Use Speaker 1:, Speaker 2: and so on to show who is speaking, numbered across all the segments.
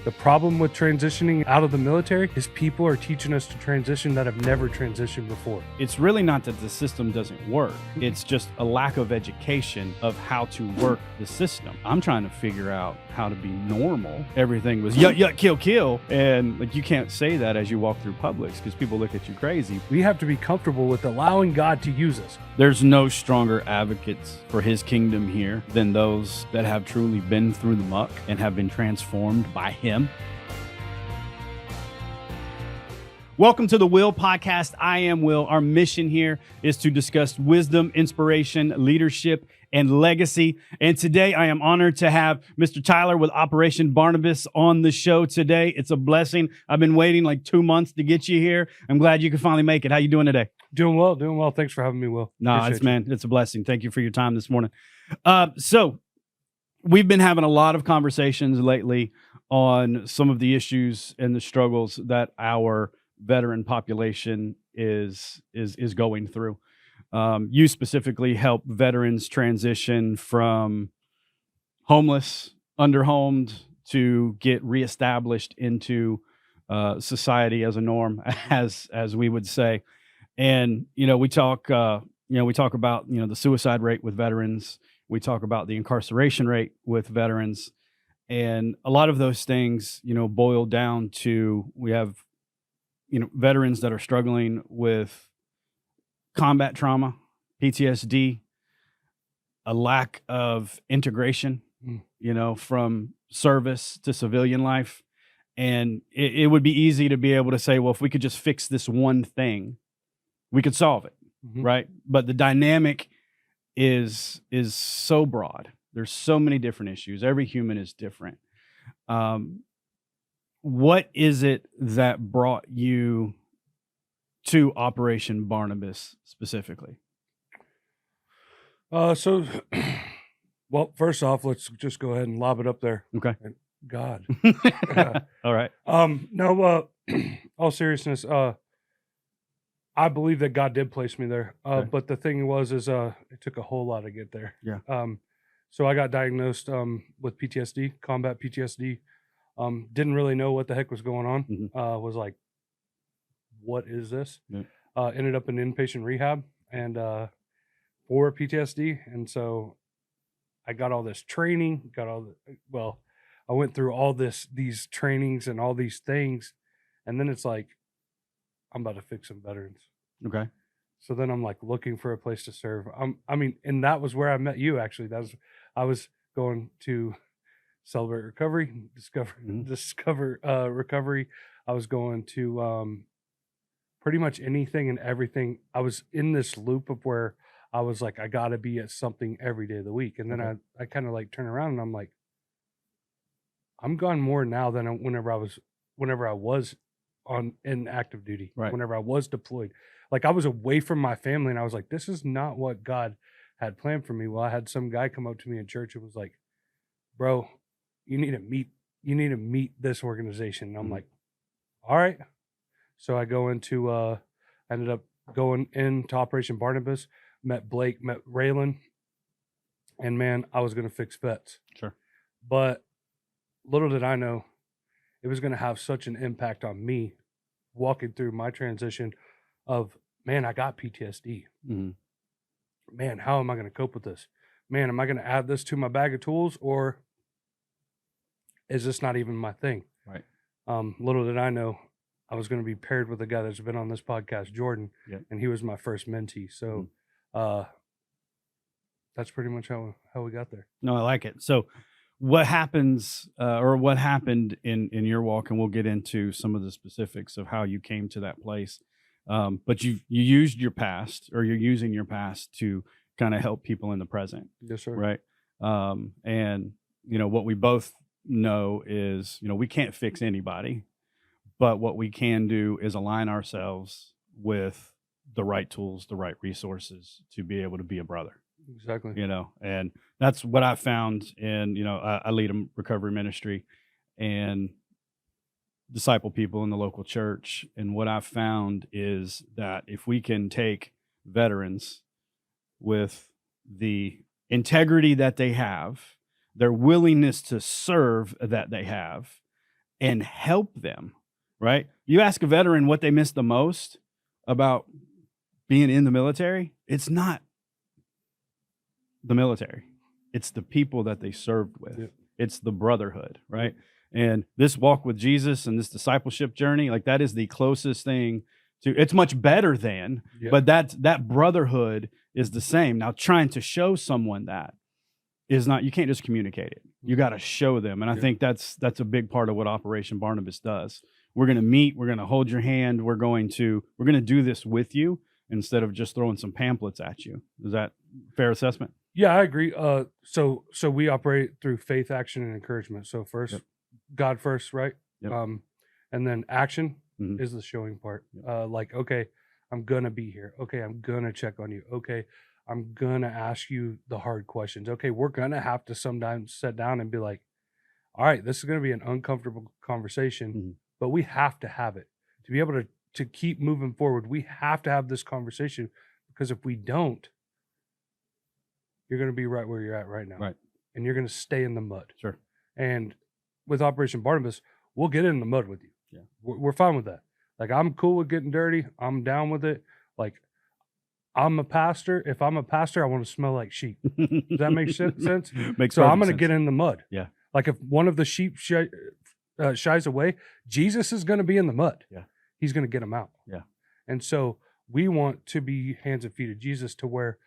Speaker 1: The problem with transitioning out of the military is people are teaching us to transition that have never transitioned before.
Speaker 2: It's really not that the system doesn't work. It's just a lack of education of how to work the system. I'm trying to figure out how to be normal. Everything was yuck, yuck, kill, kill. And like, you can't say that as you walk through Publix because people look at you crazy.
Speaker 1: We have to be comfortable with allowing God to use us.
Speaker 2: There's no stronger advocates for his kingdom here than those that have truly been through the muck and have been transformed by him. Welcome to the Will Podcast. I am Will. Our mission here is to discuss wisdom, inspiration, leadership, and legacy. And today I am honored to have Mr. Tyler with Operation Barnabas on the show today. It's a blessing. I've been waiting like 2 months to get you here. I'm glad you could finally make it. How you doing today?
Speaker 1: Doing well. Thanks for having me, Will.
Speaker 2: It's a blessing. Thank you for your time this morning. So we've been having a lot of conversations lately on some of the issues and the struggles that our veteran population is going through. You specifically help veterans transition from homeless, underhomed, to get reestablished into society as a norm, as we would say. And we talk about the suicide rate with veterans. We talk about the incarceration rate with veterans, and a lot of those things boil down to we have veterans that are struggling with combat trauma, PTSD, a lack of integration, from service to civilian life. And it would be easy to be able to say, well, if we could just fix this one thing, we could solve it, right? But the dynamic is so broad. There's so many different issues. Every human is different. What is it that brought you to Operation Barnabas specifically?
Speaker 1: Well, first off, let's just go ahead and lob it up there.
Speaker 2: Okay.
Speaker 1: God.
Speaker 2: All right.
Speaker 1: All seriousness, I believe that God did place me there.
Speaker 2: Okay.
Speaker 1: But the thing was, it took a whole lot to get there.
Speaker 2: Yeah.
Speaker 1: So I got diagnosed with PTSD, combat PTSD. Didn't really know what the heck was going on. Was like, what is this?
Speaker 2: Yeah.
Speaker 1: Ended up in inpatient rehab and for PTSD. And so I got all this training, I went through all these trainings and all these things. And then it's like, I'm about to fix some veterans.
Speaker 2: Okay.
Speaker 1: So then I'm like looking for a place to serve. And that was where I met you, actually. I was going to Celebrate Recovery, discover recovery. I was going to pretty much anything and everything. I was in this loop of where I was like, I got to be at something every day of the week. And then I kind of like turn around and I'm like, I'm gone more now than whenever I was in active duty,
Speaker 2: right.
Speaker 1: Whenever I was deployed. Like I was away from my family and I was like, this is not what God had planned for me. Well, I had some guy come up to me in church and was like, bro, you need to meet this organization. And I'm like, all right. So I ended up going into Operation Barnabas, met Blake, met Raylan, and man, I was going to fix vets.
Speaker 2: Sure.
Speaker 1: But little did I know it was going to have such an impact on me walking through my transition of, man, I got PTSD. Man, how am I going to cope with this? Man, am I going to add this to my bag of tools or is this not even my thing?
Speaker 2: Right.
Speaker 1: Little did I know I was going to be paired with a guy that's been on this podcast, Jordan, and he was my first mentee. So that's pretty much how we got there.
Speaker 2: No, I like it. So what happens what happened in your walk, and we'll get into some of the specifics of how you came to that place. But you used your past, or you're using your past to kind of help people in the present.
Speaker 1: Yes, sir.
Speaker 2: Right. And what we both know is, we can't fix anybody, but what we can do is align ourselves with the right tools, the right resources to be able to be a brother.
Speaker 1: Exactly.
Speaker 2: And that's what I found in, I lead a recovery ministry and disciple people in the local church. And what I've found is that if we can take veterans with the integrity that they have, their willingness to serve that they have, and help them, right? You ask a veteran what they miss the most about being in the military, it's not the military. It's the people that they served with.
Speaker 1: Yep.
Speaker 2: It's the brotherhood, right? And this walk with Jesus and this discipleship journey, like that is the closest thing to, it's much better than,
Speaker 1: Yep.
Speaker 2: but that brotherhood is the same. Now, trying to show someone that is not, you can't just communicate it. You got to show them. And I
Speaker 1: Yep.
Speaker 2: think that's a big part of what Operation Barnabas does. We're going to meet, we're going to hold your hand, we're going to do this with you instead of just throwing some pamphlets at you. Is that fair assessment?
Speaker 1: Yeah, I agree. So we operate through faith, action, and encouragement. So first,
Speaker 2: Yep.
Speaker 1: God first, right?
Speaker 2: Yep.
Speaker 1: And then action
Speaker 2: Mhm.
Speaker 1: is the showing part.
Speaker 2: Yep.
Speaker 1: Like, okay, I'm gonna be here. Okay, I'm gonna check on you. Okay, I'm gonna ask you the hard questions. Okay, we're gonna have to sometimes sit down and be like, all right, this is gonna be an uncomfortable conversation,
Speaker 2: Mhm.
Speaker 1: but we have to have it to be able to keep moving forward. We have to have this conversation because if we don't, you're going to be right where you're at right now.
Speaker 2: Right.
Speaker 1: And you're going to stay in the mud.
Speaker 2: Sure.
Speaker 1: And with Operation Barnabas, we'll get in the mud with you.
Speaker 2: Yeah.
Speaker 1: We're fine with that. Like, I'm cool with getting dirty. I'm down with it. Like, I'm a pastor. If I'm a pastor, I want to smell like sheep. Does that make sense?
Speaker 2: Makes
Speaker 1: So I'm
Speaker 2: perfect
Speaker 1: going to
Speaker 2: sense.
Speaker 1: get in the mud.
Speaker 2: Yeah.
Speaker 1: Like, if one of the sheep shies away, Jesus is going to be in the mud.
Speaker 2: Yeah.
Speaker 1: He's going to get them out.
Speaker 2: Yeah.
Speaker 1: And so we want to be hands and feet of Jesus to where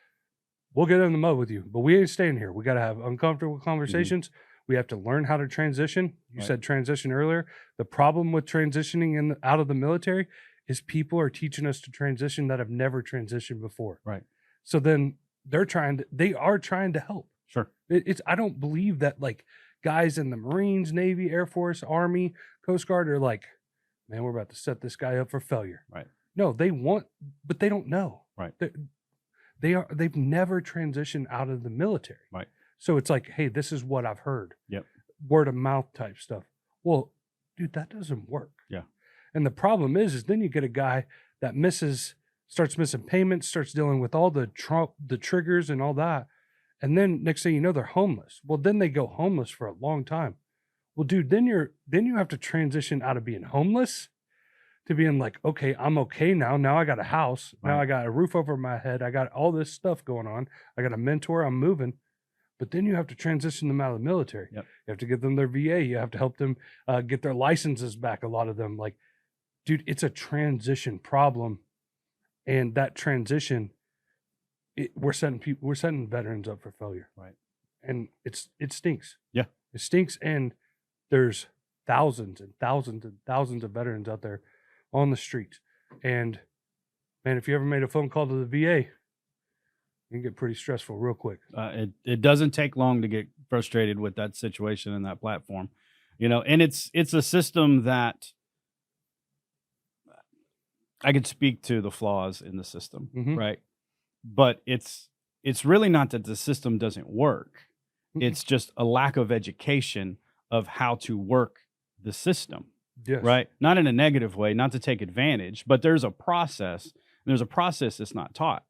Speaker 1: we'll get in the mud with you, but we ain't staying here. We got to have uncomfortable conversations. We have to learn how to transition. You
Speaker 2: Right.
Speaker 1: said transition earlier. The problem with transitioning out of the military is people are teaching us to transition that have never transitioned before.
Speaker 2: Right.
Speaker 1: So then they are trying to help.
Speaker 2: Sure.
Speaker 1: I don't believe that like guys in the Marines, Navy, Air Force, Army, Coast Guard are like, man, we're about to set this guy up for failure.
Speaker 2: Right.
Speaker 1: No, they want, but they don't know.
Speaker 2: Right.
Speaker 1: They've never transitioned out of the military.
Speaker 2: Right.
Speaker 1: So it's like, hey, this is what I've heard.
Speaker 2: Yep.
Speaker 1: Word of mouth type stuff. Well, dude, that doesn't work.
Speaker 2: Yeah.
Speaker 1: And the problem is then you get a guy that starts missing payments, starts dealing with all the triggers and all that. And then next thing you know, they're homeless. Well, then they go homeless for a long time. Well, dude, then you have to transition out of being homeless to being like, okay, I'm okay now. Now I got a house. Now
Speaker 2: Right.
Speaker 1: I got a roof over my head. I got all this stuff going on. I got a mentor. I'm moving. But then you have to transition them out of the military.
Speaker 2: Yep.
Speaker 1: You have to give them their VA. You have to help them get their licenses back. A lot of them, like, dude, it's a transition problem, and that transition, we're setting veterans up for failure.
Speaker 2: Right.
Speaker 1: And it stinks.
Speaker 2: Yeah.
Speaker 1: It stinks, and there's thousands and thousands and thousands of veterans out there on the streets. And man, if you ever made a phone call to the VA, it can get pretty stressful real quick.
Speaker 2: It doesn't take long to get frustrated with that situation and that platform, and it's a system that I could speak to the flaws in the system,
Speaker 1: Mhm.
Speaker 2: right? But it's really not that the system doesn't work.
Speaker 1: Mhm.
Speaker 2: It's just a lack of education of how to work the system.
Speaker 1: Yes.
Speaker 2: Right? Not in a negative way, not to take advantage, but there's a process. There's a process that's not taught.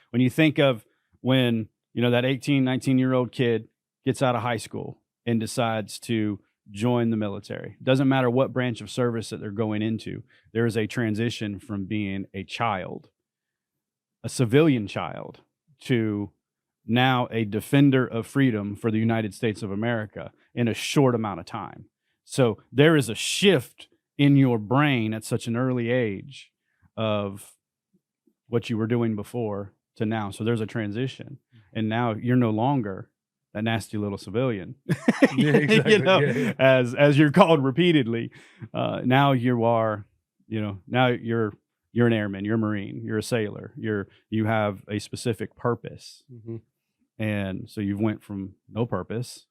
Speaker 2: When you think of when, that 18, 19-year-old kid gets out of high school and decides to join the military, doesn't matter what branch of service that they're going into, there is a transition from being a child, a civilian child, to now a defender of freedom for the United States of America in a short amount of time. So there is a shift in your brain at such an early age of what you were doing before to now. So there's a transition, and now you're no longer that nasty little civilian.
Speaker 1: Yeah, exactly. Yeah.
Speaker 2: As you're called repeatedly. Now you are, now you're an airman, you're a Marine, you're a sailor, you have a specific purpose,
Speaker 1: Mhm.
Speaker 2: and so you've went from no purpose,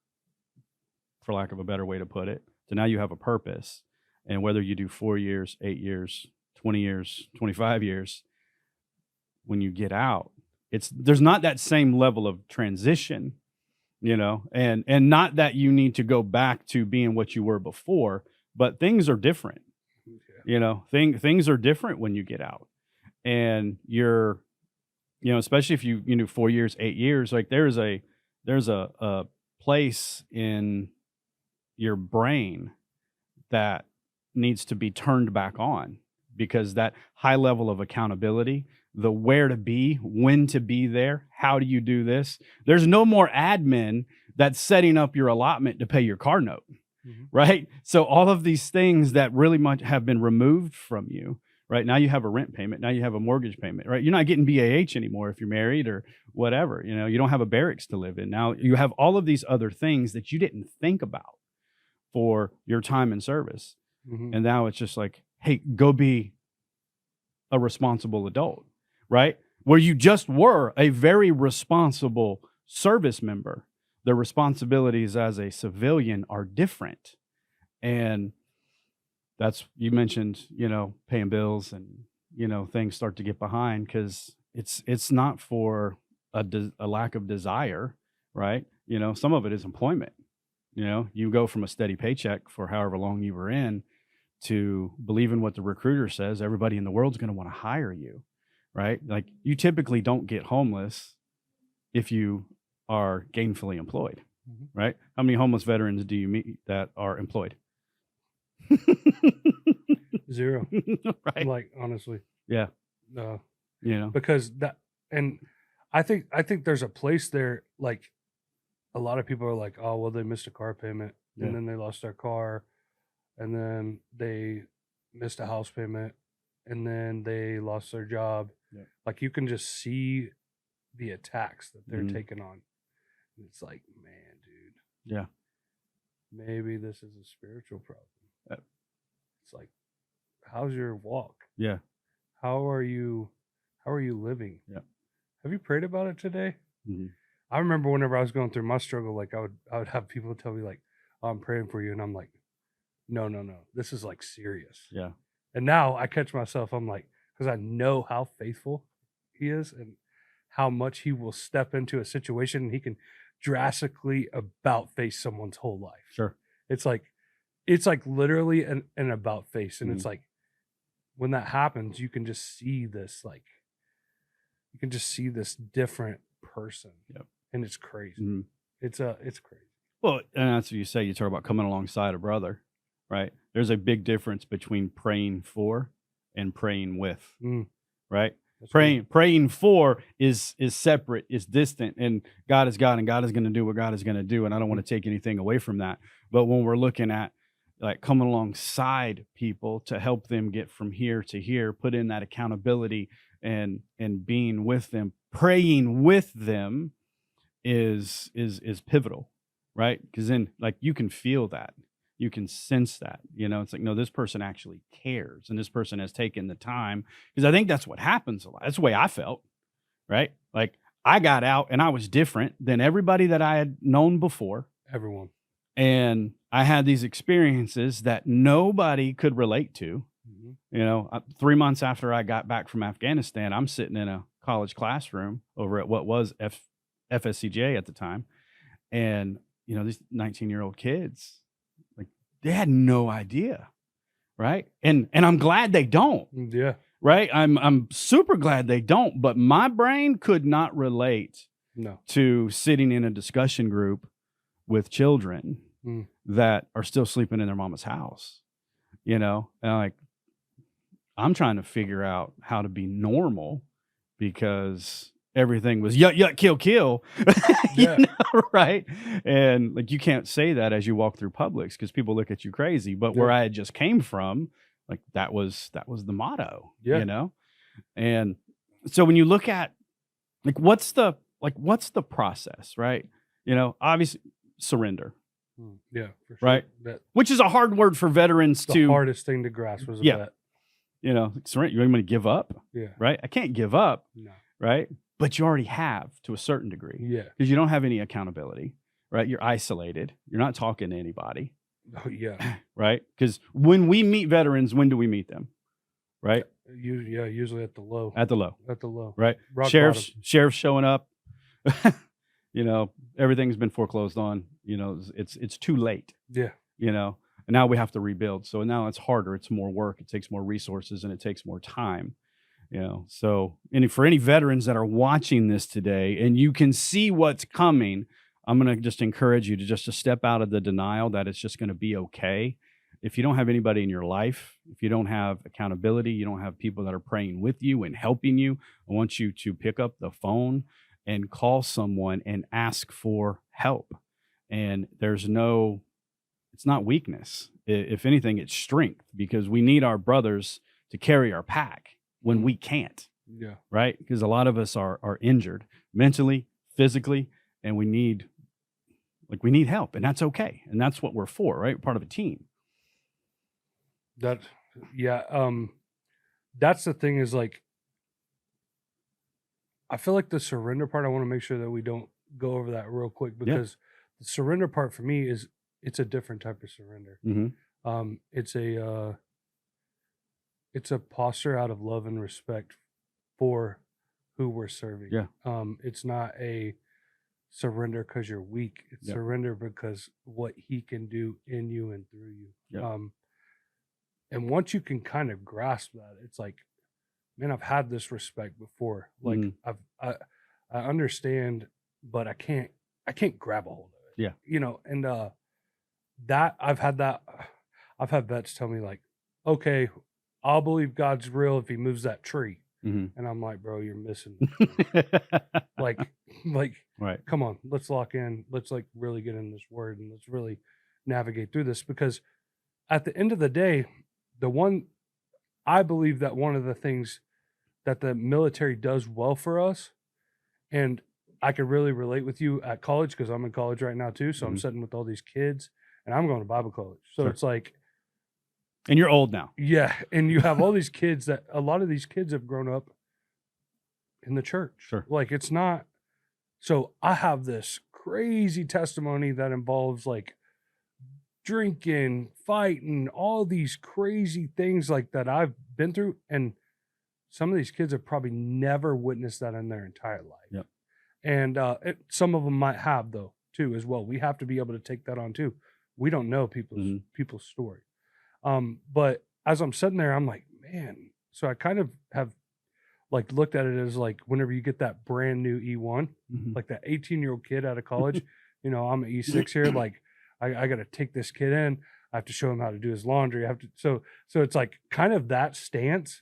Speaker 2: for lack of a better way to put it, to now you have a purpose. And whether you do 4 years, 8 years, 20 years, 25 years, when you get out, there's not that same level of transition, and not that you need to go back to being what you were before, but things are different.
Speaker 1: Yeah.
Speaker 2: Things are different when you get out, and you're, especially if you 4 years, 8 years, like there's a place in your brain that needs to be turned back on, because that high level of accountability, the where to be, when to be there, how do you do this? There's no more admin that's setting up your allotment to pay your car note, right? So all of these things that really much have been removed from you, right? Now you have a rent payment. Now you have a mortgage payment, right? You're not getting BAH anymore if you're married or whatever. You don't have a barracks to live in. Now you have all of these other things that you didn't think about for your time in service. And now it's just like, hey, go be a responsible adult, right? Where you just were a very responsible service member. The responsibilities as a civilian are different. And that's, you mentioned, paying bills and, things start to get behind, because it's not for a lack of desire, right? Some of it is employment. You go from a steady paycheck for however long you were in to believing what the recruiter says, everybody in the world's going to want to hire you, right? Like, you typically don't get homeless if you are gainfully employed, right? How many homeless veterans do you meet that are employed?
Speaker 1: Zero.
Speaker 2: Right.
Speaker 1: Like, honestly.
Speaker 2: Yeah.
Speaker 1: Because that, and I think there's a place there, like, a lot of people are like, oh, well, they missed a car payment, and then they lost their car, and then they missed a house payment, and then they lost their job. Like, you can just see the attacks that they're taking on. And it's like, man, dude. Maybe this is a spiritual problem. It's like, how's your walk? How are you living? Have you prayed about it today? I remember whenever I was going through my struggle, like, I would have people tell me, like, oh, I'm praying for you, and I'm like, no, this is, like, serious. And now I catch myself, I'm like, because I know how faithful he is and how much he will step into a situation, and he can drastically about face someone's whole life. It's like literally an about face. And it's like, when that happens, you can just see this, like, you can just see this different person. And it's crazy. It's crazy.
Speaker 2: Well, and that's what you say. You talk about coming alongside a brother, right? There's a big difference between praying for and praying with, right? Praying for is separate, is distant, and God is God, and God is going to do what God is going to do. And I don't want to take anything away from that. But when we're looking at, like, coming alongside people to help them get from here to here, put in that accountability and being with them, praying with them is pivotal, right? Because then, like, you can feel that, you can sense that, it's like, no, this person actually cares, and this person has taken the time. Because I think that's what happens a lot. That's the way I felt, right? Like, I got out and I was different than everybody that I had known before.
Speaker 1: Everyone.
Speaker 2: And I had these experiences that nobody could relate to. 3 months after I got back from Afghanistan, I'm sitting in a college classroom over at what was FSCJ at the time. And, these 19-year-old kids, like, they had no idea. Right. And I'm glad they don't. Right. I'm super glad they don't. But my brain could not relate to sitting in a discussion group with children that are still sleeping in their mama's house, and like, I'm trying to figure out how to be normal, because everything was yuck, kill, right? And, like, you can't say that as you walk through Publix, because people look at you crazy. But where I had just came from, like, that was the motto, And so when you look at, like, what's the process, right? Obviously surrender.
Speaker 1: For sure.
Speaker 2: Right. Which is a hard word for veterans
Speaker 1: the hardest thing to grasp was that.
Speaker 2: Surrender. You want me to give up? Right. I can't give up.
Speaker 1: No.
Speaker 2: Right. But you already have, to a certain degree. Because you don't have any accountability. Right. You're isolated. You're not talking to anybody. Right. Because when we meet veterans, when do we meet them? Right.
Speaker 1: Usually at the low.
Speaker 2: At the low. Right.
Speaker 1: Rock
Speaker 2: Sheriff's showing up. Everything's been foreclosed on. It's too late. And now we have to rebuild. So now it's harder. It's more work. It takes more resources, and it takes more time. So, and for any veterans that are watching this today, and you can see what's coming, I'm going to just encourage you to step out of the denial that it's just going to be okay, if you don't have anybody in your life, if you don't have accountability, you don't have people that are praying with you and helping you, I want you to pick up the phone and call someone and ask for help. And it's not weakness. If anything, it's strength, because we need our brothers to carry our pack when we can't,
Speaker 1: Yeah.
Speaker 2: right? Because a lot of us are injured mentally, physically, and we need help, and that's okay. And that's what we're for, right? We're part of a team.
Speaker 1: That's the thing is, like, I feel like the surrender part, I want to make sure that we don't go over that real quick, because the surrender part for me it's a different type of surrender.
Speaker 2: Mm-hmm.
Speaker 1: It's a posture out of love and respect for who we're serving.
Speaker 2: Yeah.
Speaker 1: It's not a surrender because you're weak. It's surrender because what he can do in you and through you.
Speaker 2: Yeah.
Speaker 1: And once you can kind of grasp that, it's like, man, I've had this respect before. Like, I understand, but I can't grab a hold of it.
Speaker 2: Yeah.
Speaker 1: You know, and that I've had vets tell me, like, okay, I'll believe God's real if he moves that tree. And I'm like, bro, you're missing like
Speaker 2: right.
Speaker 1: Come on, let's lock in. Let's like really get in this word, and let's really navigate through this, because at the end of the day, I believe that one of the things that the military does well for us, and I could really relate with you at college, because I'm in college right now too. So I'm sitting with all these kids, and I'm going to Bible college. So it's like,
Speaker 2: and you're old now.
Speaker 1: Yeah. And you have all these kids that a lot of these kids have grown up in the church.
Speaker 2: Sure.
Speaker 1: Like, it's not. So I have this crazy testimony that involves like drinking, fighting, all these crazy things like that I've been through. And some of these kids have probably never witnessed that in their entire life.
Speaker 2: Yep.
Speaker 1: And some of them might have, though, too, as well. We have to be able to take that on too. We don't know people's story. But as I'm sitting there, I'm like, man, so I kind of have like looked at it as like, whenever you get that brand new E1, like that 18-year-old kid out of college, you know, I'm an E6 here. Like, I got to take this kid in. I have to show him how to do his laundry. I have to, so it's like kind of that stance,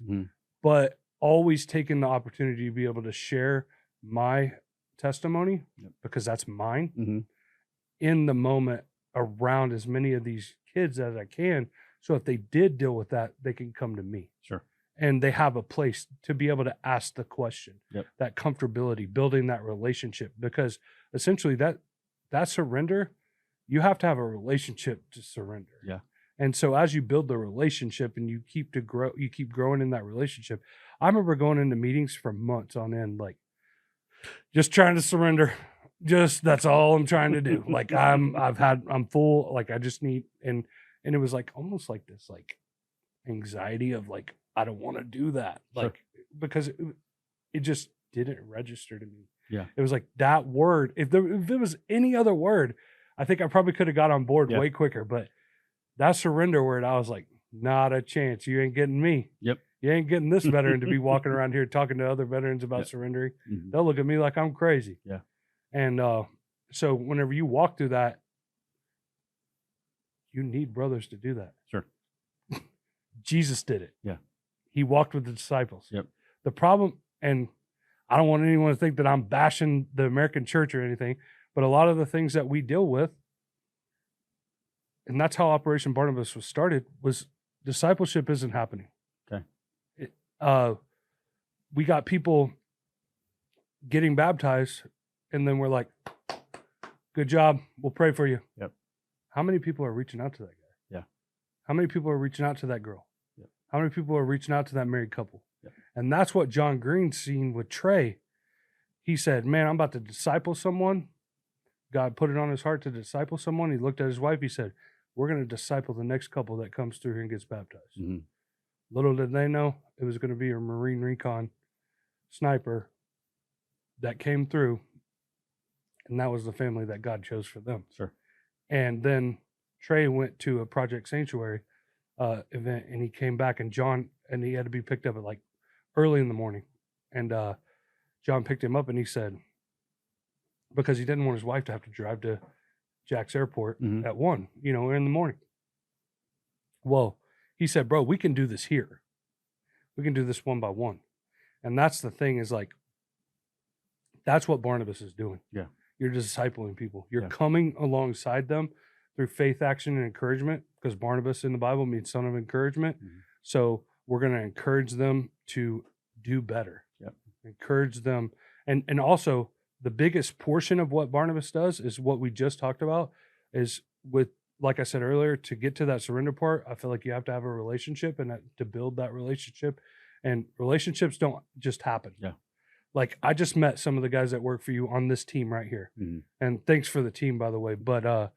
Speaker 1: but always taking the opportunity to be able to share my testimony, because that's mine, in the moment around as many of these kids as I can. So if they did deal with that, they can come to me.
Speaker 2: Sure.
Speaker 1: And they have a place to be able to ask the question, that comfortability, building that relationship, because essentially that surrender, you have to have a relationship to surrender.
Speaker 2: Yeah.
Speaker 1: And so as you build the relationship and you keep growing in that relationship. I remember going into meetings for months on end, like just trying to surrender. Just, that's all I'm trying to do. Like I'm full. Like I just need, and it was like almost like this like anxiety of like, I don't want to do that. Like, because it just didn't register to me.
Speaker 2: Yeah.
Speaker 1: It was like that word. If it was any other word, I think I probably could have got on board way quicker. But that surrender word, I was like, not a chance. You ain't getting me.
Speaker 2: Yep.
Speaker 1: You ain't getting this veteran to be walking around here talking to other veterans about surrendering. They'll look at me like I'm crazy.
Speaker 2: Yeah.
Speaker 1: And so whenever you walk through that, you need brothers to do that.
Speaker 2: Sure.
Speaker 1: Jesus did it.
Speaker 2: Yeah.
Speaker 1: He walked with the disciples.
Speaker 2: Yep.
Speaker 1: The problem, and I don't want anyone to think that I'm bashing the American church or anything, but a lot of the things that we deal with, and that's how Operation Barnabas was started, was discipleship isn't happening.
Speaker 2: Okay.
Speaker 1: We got people getting baptized, and then we're like, good job, we'll pray for you.
Speaker 2: Yep.
Speaker 1: How many people are reaching out to that guy?
Speaker 2: Yeah.
Speaker 1: How many people are reaching out to that girl?
Speaker 2: Yep.
Speaker 1: How many people are reaching out to that married couple?
Speaker 2: Yep.
Speaker 1: And that's what John Green's seen with Trey. He said, man, I'm about to disciple someone. God put it on his heart to disciple someone. He looked at his wife. He said, we're going to disciple the next couple that comes through here and gets baptized. Little did they know it was going to be a Marine Recon sniper that came through. And that was the family that God chose for them.
Speaker 2: Sure. And
Speaker 1: then Trey went to a Project Sanctuary event, and he came back, and he had to be picked up at like early in the morning. And John picked him up, and he said, because he didn't want his wife to have to drive to Jack's Airport at 1, in the morning. Well, he said, bro, we can do this here. We can do this one by one. And that's the thing, is like, that's what Barnabas is doing.
Speaker 2: Yeah.
Speaker 1: You're discipling people. You're
Speaker 2: Yeah.
Speaker 1: coming alongside them through faith, action, and encouragement, because Barnabas in the Bible means son of encouragement.
Speaker 2: Mhm.
Speaker 1: So we're going to encourage them to do better.
Speaker 2: Yep.
Speaker 1: Encourage them. And also, the biggest portion of what Barnabas does is what we just talked about, is with, like I said earlier, to get to that surrender part, I feel like you have to have a relationship, and to build that relationship, and relationships don't just happen.
Speaker 2: Yeah.
Speaker 1: Like, I just met some of the guys that work for you on this team right here.
Speaker 2: Mhm.
Speaker 1: And thanks for the team, by the way. But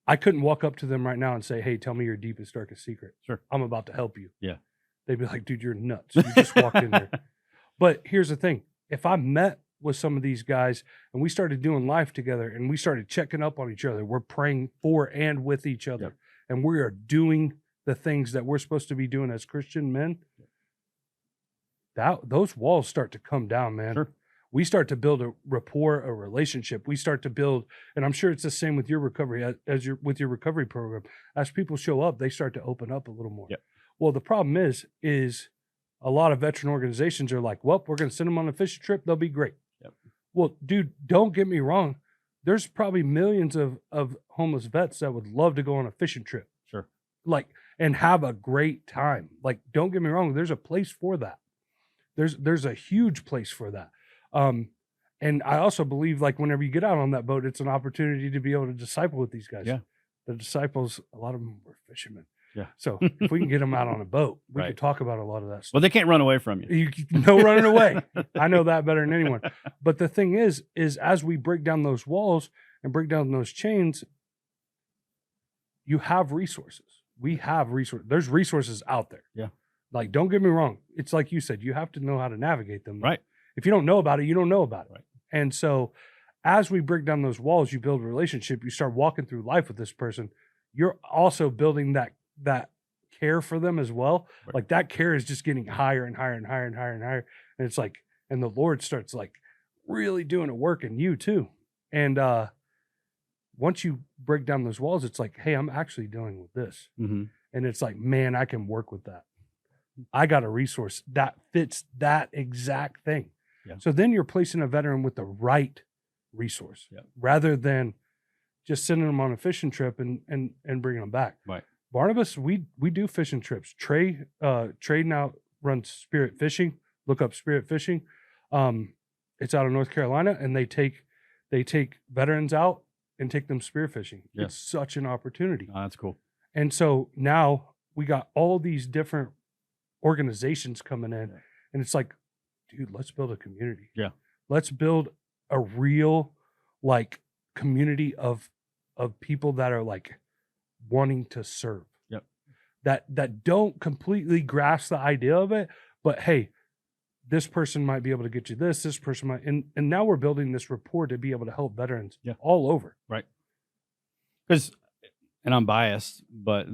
Speaker 1: I couldn't walk up to them right now and say, hey, tell me your deepest, darkest secret.
Speaker 2: Sure.
Speaker 1: I'm about to help you.
Speaker 2: Yeah.
Speaker 1: They'd be like, dude, you're nuts. You just walked in there. But here's the thing. If I met with some of these guys and we started doing life together and we started checking up on each other, we're praying for and with each other,
Speaker 2: Yep.
Speaker 1: and we are doing the things that we're supposed to be doing as Christian men, those walls start to come down, man.
Speaker 2: Sure.
Speaker 1: We start to build a rapport, a relationship. We start to build, and I'm sure it's the same with your recovery, with your recovery program. As people show up, they start to open up a little more.
Speaker 2: Yep.
Speaker 1: Well, the problem is a lot of veteran organizations are like, well, we're going to send them on a fishing trip. They'll be great.
Speaker 2: Yep.
Speaker 1: Well, dude, don't get me wrong. There's probably millions of homeless vets that would love to go on a fishing trip.
Speaker 2: Sure.
Speaker 1: Like, and have a great time. Like, don't get me wrong. There's a place for that. There's a huge place for that. And I also believe, like, whenever you get out on that boat, it's an opportunity to be able to disciple with these guys.
Speaker 2: Yeah.
Speaker 1: The disciples, a lot of them were fishermen.
Speaker 2: Yeah.
Speaker 1: So if we can get them out on a boat, we
Speaker 2: Right.
Speaker 1: could talk about a lot of that stuff.
Speaker 2: Well, they can't run away from you.
Speaker 1: No running away. I know that better than anyone. But the thing is as we break down those walls and break down those chains, you have resources. We have resources. There's resources out there.
Speaker 2: Yeah.
Speaker 1: Like, don't get me wrong. It's like you said, you have to know how to navigate them.
Speaker 2: Right.
Speaker 1: If you don't know about it, you don't know about it.
Speaker 2: Right.
Speaker 1: And so as we break down those walls, you build a relationship, you start walking through life with this person. You're also building that care for them as well.
Speaker 2: Right.
Speaker 1: Like, that care is just getting higher and higher and higher and higher and higher. And it's like, and the Lord starts like really doing a work in you too. And once you break down those walls, it's like, hey, I'm actually dealing with this.
Speaker 2: Mm-hmm.
Speaker 1: And it's like, man, I can work with that. I got a resource that fits that exact thing.
Speaker 2: Yeah.
Speaker 1: So then you're placing a veteran with the right resource,
Speaker 2: yeah,
Speaker 1: rather than just sending them on a fishing trip and bringing them back.
Speaker 2: Right.
Speaker 1: Barnabas, we do fishing trips. Trey now runs Spirit Fishing. Look up Spirit Fishing. It's out of North Carolina, and they take veterans out and take them spear fishing.
Speaker 2: Yeah.
Speaker 1: It's such an opportunity.
Speaker 2: Oh, that's cool.
Speaker 1: And so now we got all these different organizations coming in, and it's like, dude, let's build a community.
Speaker 2: Yeah.
Speaker 1: Let's build a real, like, community of people that are like wanting to serve.
Speaker 2: Yep.
Speaker 1: That don't completely grasp the idea of it, but hey, this person might be able to get you this person might, and now we're building this rapport to be able to help veterans all over.
Speaker 2: Right. Because, and I'm biased, but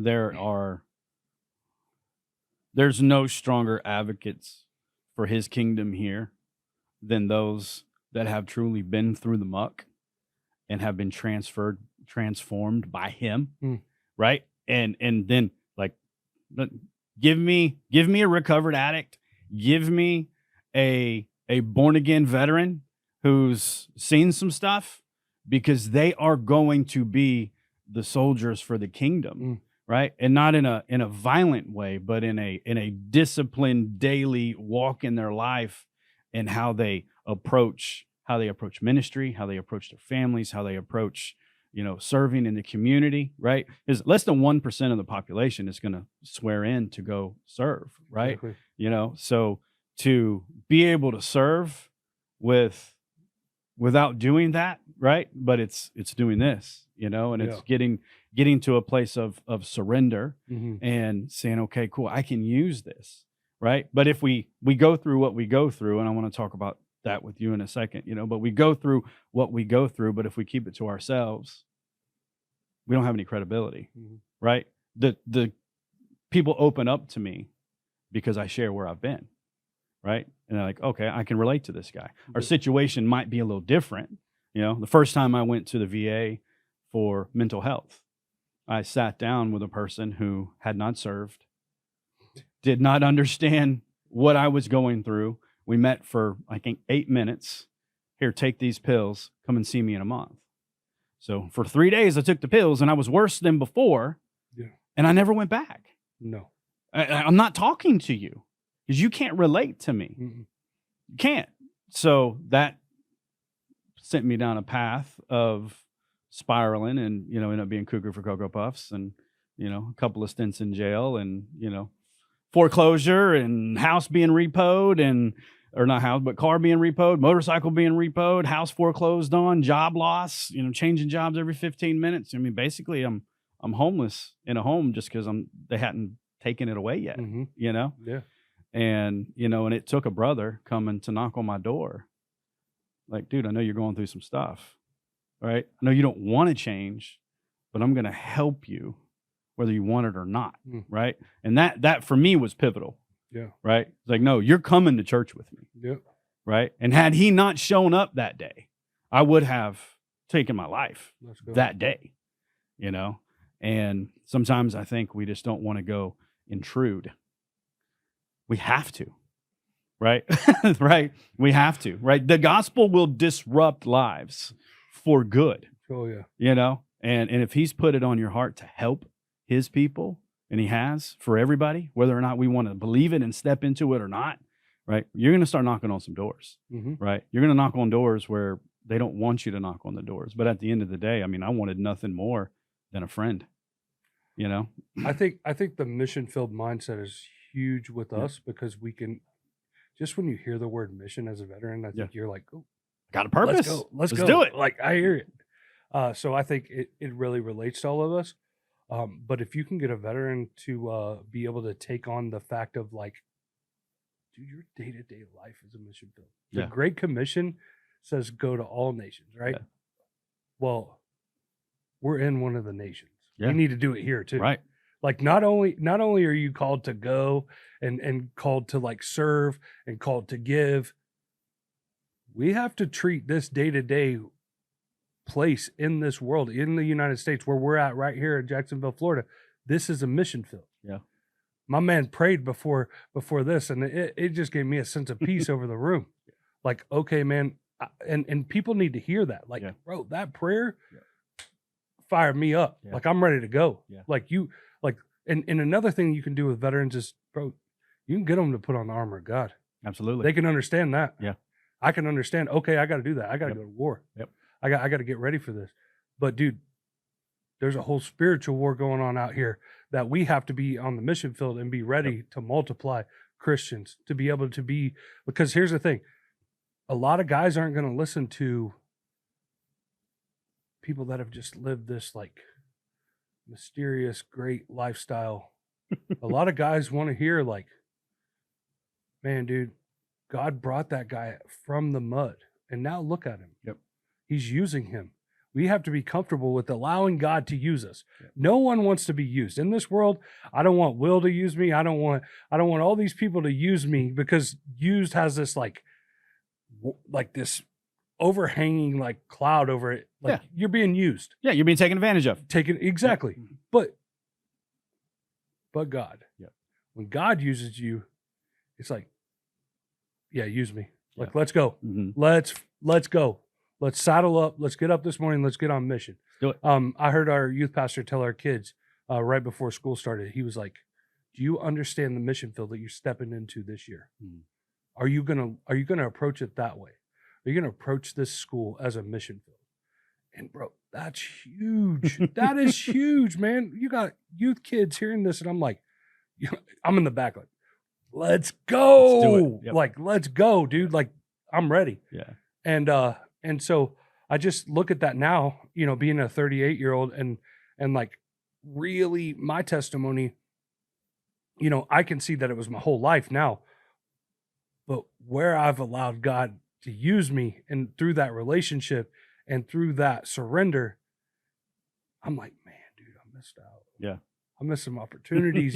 Speaker 2: there's no stronger advocates for his kingdom here than those that have truly been through the muck and have been transformed by him. Right. And then, like, give me a recovered addict, give me a born again veteran who's seen some stuff, because they are going to be the soldiers for the kingdom. Right. And not in a violent way, but in a disciplined daily walk in their life, and how they approach ministry, how they approach their families, how they approach, serving in the community. Right. Because less than 1% of the population is going to swear in to go serve. Right.
Speaker 1: Exactly.
Speaker 2: So to be able to serve without doing that, right? But it's doing this, and it's getting to a place of surrender and saying, okay, cool, I can use this, right? But if we go through what we go through, and I want to talk about that with you in a second, but we go through what we go through, but if we keep it to ourselves, we don't have any credibility, right? The people open up to me because I share where I've been. Right. And they're like, okay, I can relate to this guy. Our situation might be a little different. The first time I went to the VA for mental health, I sat down with a person who had not served, did not understand what I was going through. We met for, I think, 8 minutes. Here, take these pills. Come and see me in a month. So for 3 days, I took the pills and I was worse than before.
Speaker 1: Yeah.
Speaker 2: And I never went back.
Speaker 1: No.
Speaker 2: I'm not talking to you because you can't relate to me.
Speaker 1: Mm-mm.
Speaker 2: You can't. So that sent me down a path of spiraling and, ended up being Cougar for Cocoa Puffs and, a couple of stints in jail and, foreclosure and house being repoed and, or not house, but car being repoed, motorcycle being repoed, house foreclosed on, job loss, changing jobs every 15 minutes. I mean, basically I'm homeless in a home just because they hadn't taken it away yet,
Speaker 1: Mm-hmm.
Speaker 2: Yeah. And, and it took a brother coming to knock on my door. Like, dude, I know you're going through some stuff, right? I know you don't want to change, but I'm going to help you whether you want it or not, right? And that for me was pivotal.
Speaker 1: Yeah.
Speaker 2: Right? It's like, no, you're coming to church with me.
Speaker 1: Yep.
Speaker 2: Right? And had he not shown up that day, I would have taken my life that day, And sometimes I think we just don't want to go intrude. We have to. Right? Right? We have to. Right? The gospel will disrupt lives for good.
Speaker 1: Oh yeah.
Speaker 2: And if he's put it on your heart to help his people, and he has for everybody, whether or not we want to believe it and step into it or not, right? You're going to start knocking on some doors, right? You're going to knock on doors where they don't want you to knock on the doors. But at the end of the day, I mean, I wanted nothing more than a friend,
Speaker 1: I think the mission-filled mindset is huge with us because we can, just when you hear the word mission as a veteran, I think you're like, oh,
Speaker 2: got a purpose.
Speaker 1: Let's go.
Speaker 2: Do it.
Speaker 1: Like, I hear it. So I think it really relates to all of us. But if you can get a veteran to be able to take on the fact of like, dude, your day-to-day life is a mission field. The Great Commission says go to all nations, right? Yeah. Well, we're in one of the nations. Yeah. We need to do it here too.
Speaker 2: Right.
Speaker 1: Like not only are you called to go and called to like serve and called to give, we have to treat this day-to-day place in this world, in the United States, where we're at right here in Jacksonville, Florida. This is a mission field.
Speaker 2: Yeah.
Speaker 1: My man prayed before this, and it just gave me a sense of peace over the room. Like, okay, man, and people need to hear that. Like, bro, that prayer fired me up. Yeah. Like, I'm ready to go. Yeah. And another thing you can do with veterans is, bro, you can get them to put on the armor of God.
Speaker 2: Absolutely.
Speaker 1: They can understand that.
Speaker 2: Yeah.
Speaker 1: I can understand, okay, I got to do that. I got to go to war.
Speaker 2: Yep.
Speaker 1: I got to get ready for this. But dude, there's a whole spiritual war going on out here that we have to be on the mission field and be ready to multiply Christians, to be able to be, because here's the thing. A lot of guys aren't going to listen to people that have just lived this like mysterious, great lifestyle. A lot of guys want to hear like, man, dude, God brought that guy from the mud and now look at him.
Speaker 2: Yep. He's
Speaker 1: using him. We have to be comfortable with allowing God to use us. Yep. No one wants to be used in this world. I don't want Will to use me. I don't want all these people to use me, because used has this like this overhanging like cloud over it. Like you're being used.
Speaker 2: Yeah, you're being taken advantage of.
Speaker 1: Exactly. Yeah. But God. Yeah. When God uses you, it's like, yeah, use me. Like, let's go. Mm-hmm. Let's go. Let's saddle up. Let's get up this morning. Let's get on mission.
Speaker 2: Do it.
Speaker 1: I heard our youth pastor tell our kids right before school started. He was like, "Do you understand the mission field that you're stepping into this year? Mm. Are you gonna approach it that way? Are you gonna approach this school as a mission field?" And bro, that's huge. That is huge, man. You got youth kids hearing this, and I'm like, I'm in the back like, let's go.
Speaker 2: Let's do it. Yep.
Speaker 1: Like, let's go, dude. Like, I'm ready.
Speaker 2: Yeah.
Speaker 1: And so I just look at that now, being a 38-year-old and like really my testimony, I can see that it was my whole life now, but where I've allowed God to use me and through that relationship and through that surrender, I'm like, man, dude, I missed out.
Speaker 2: Yeah.
Speaker 1: I missed some opportunities,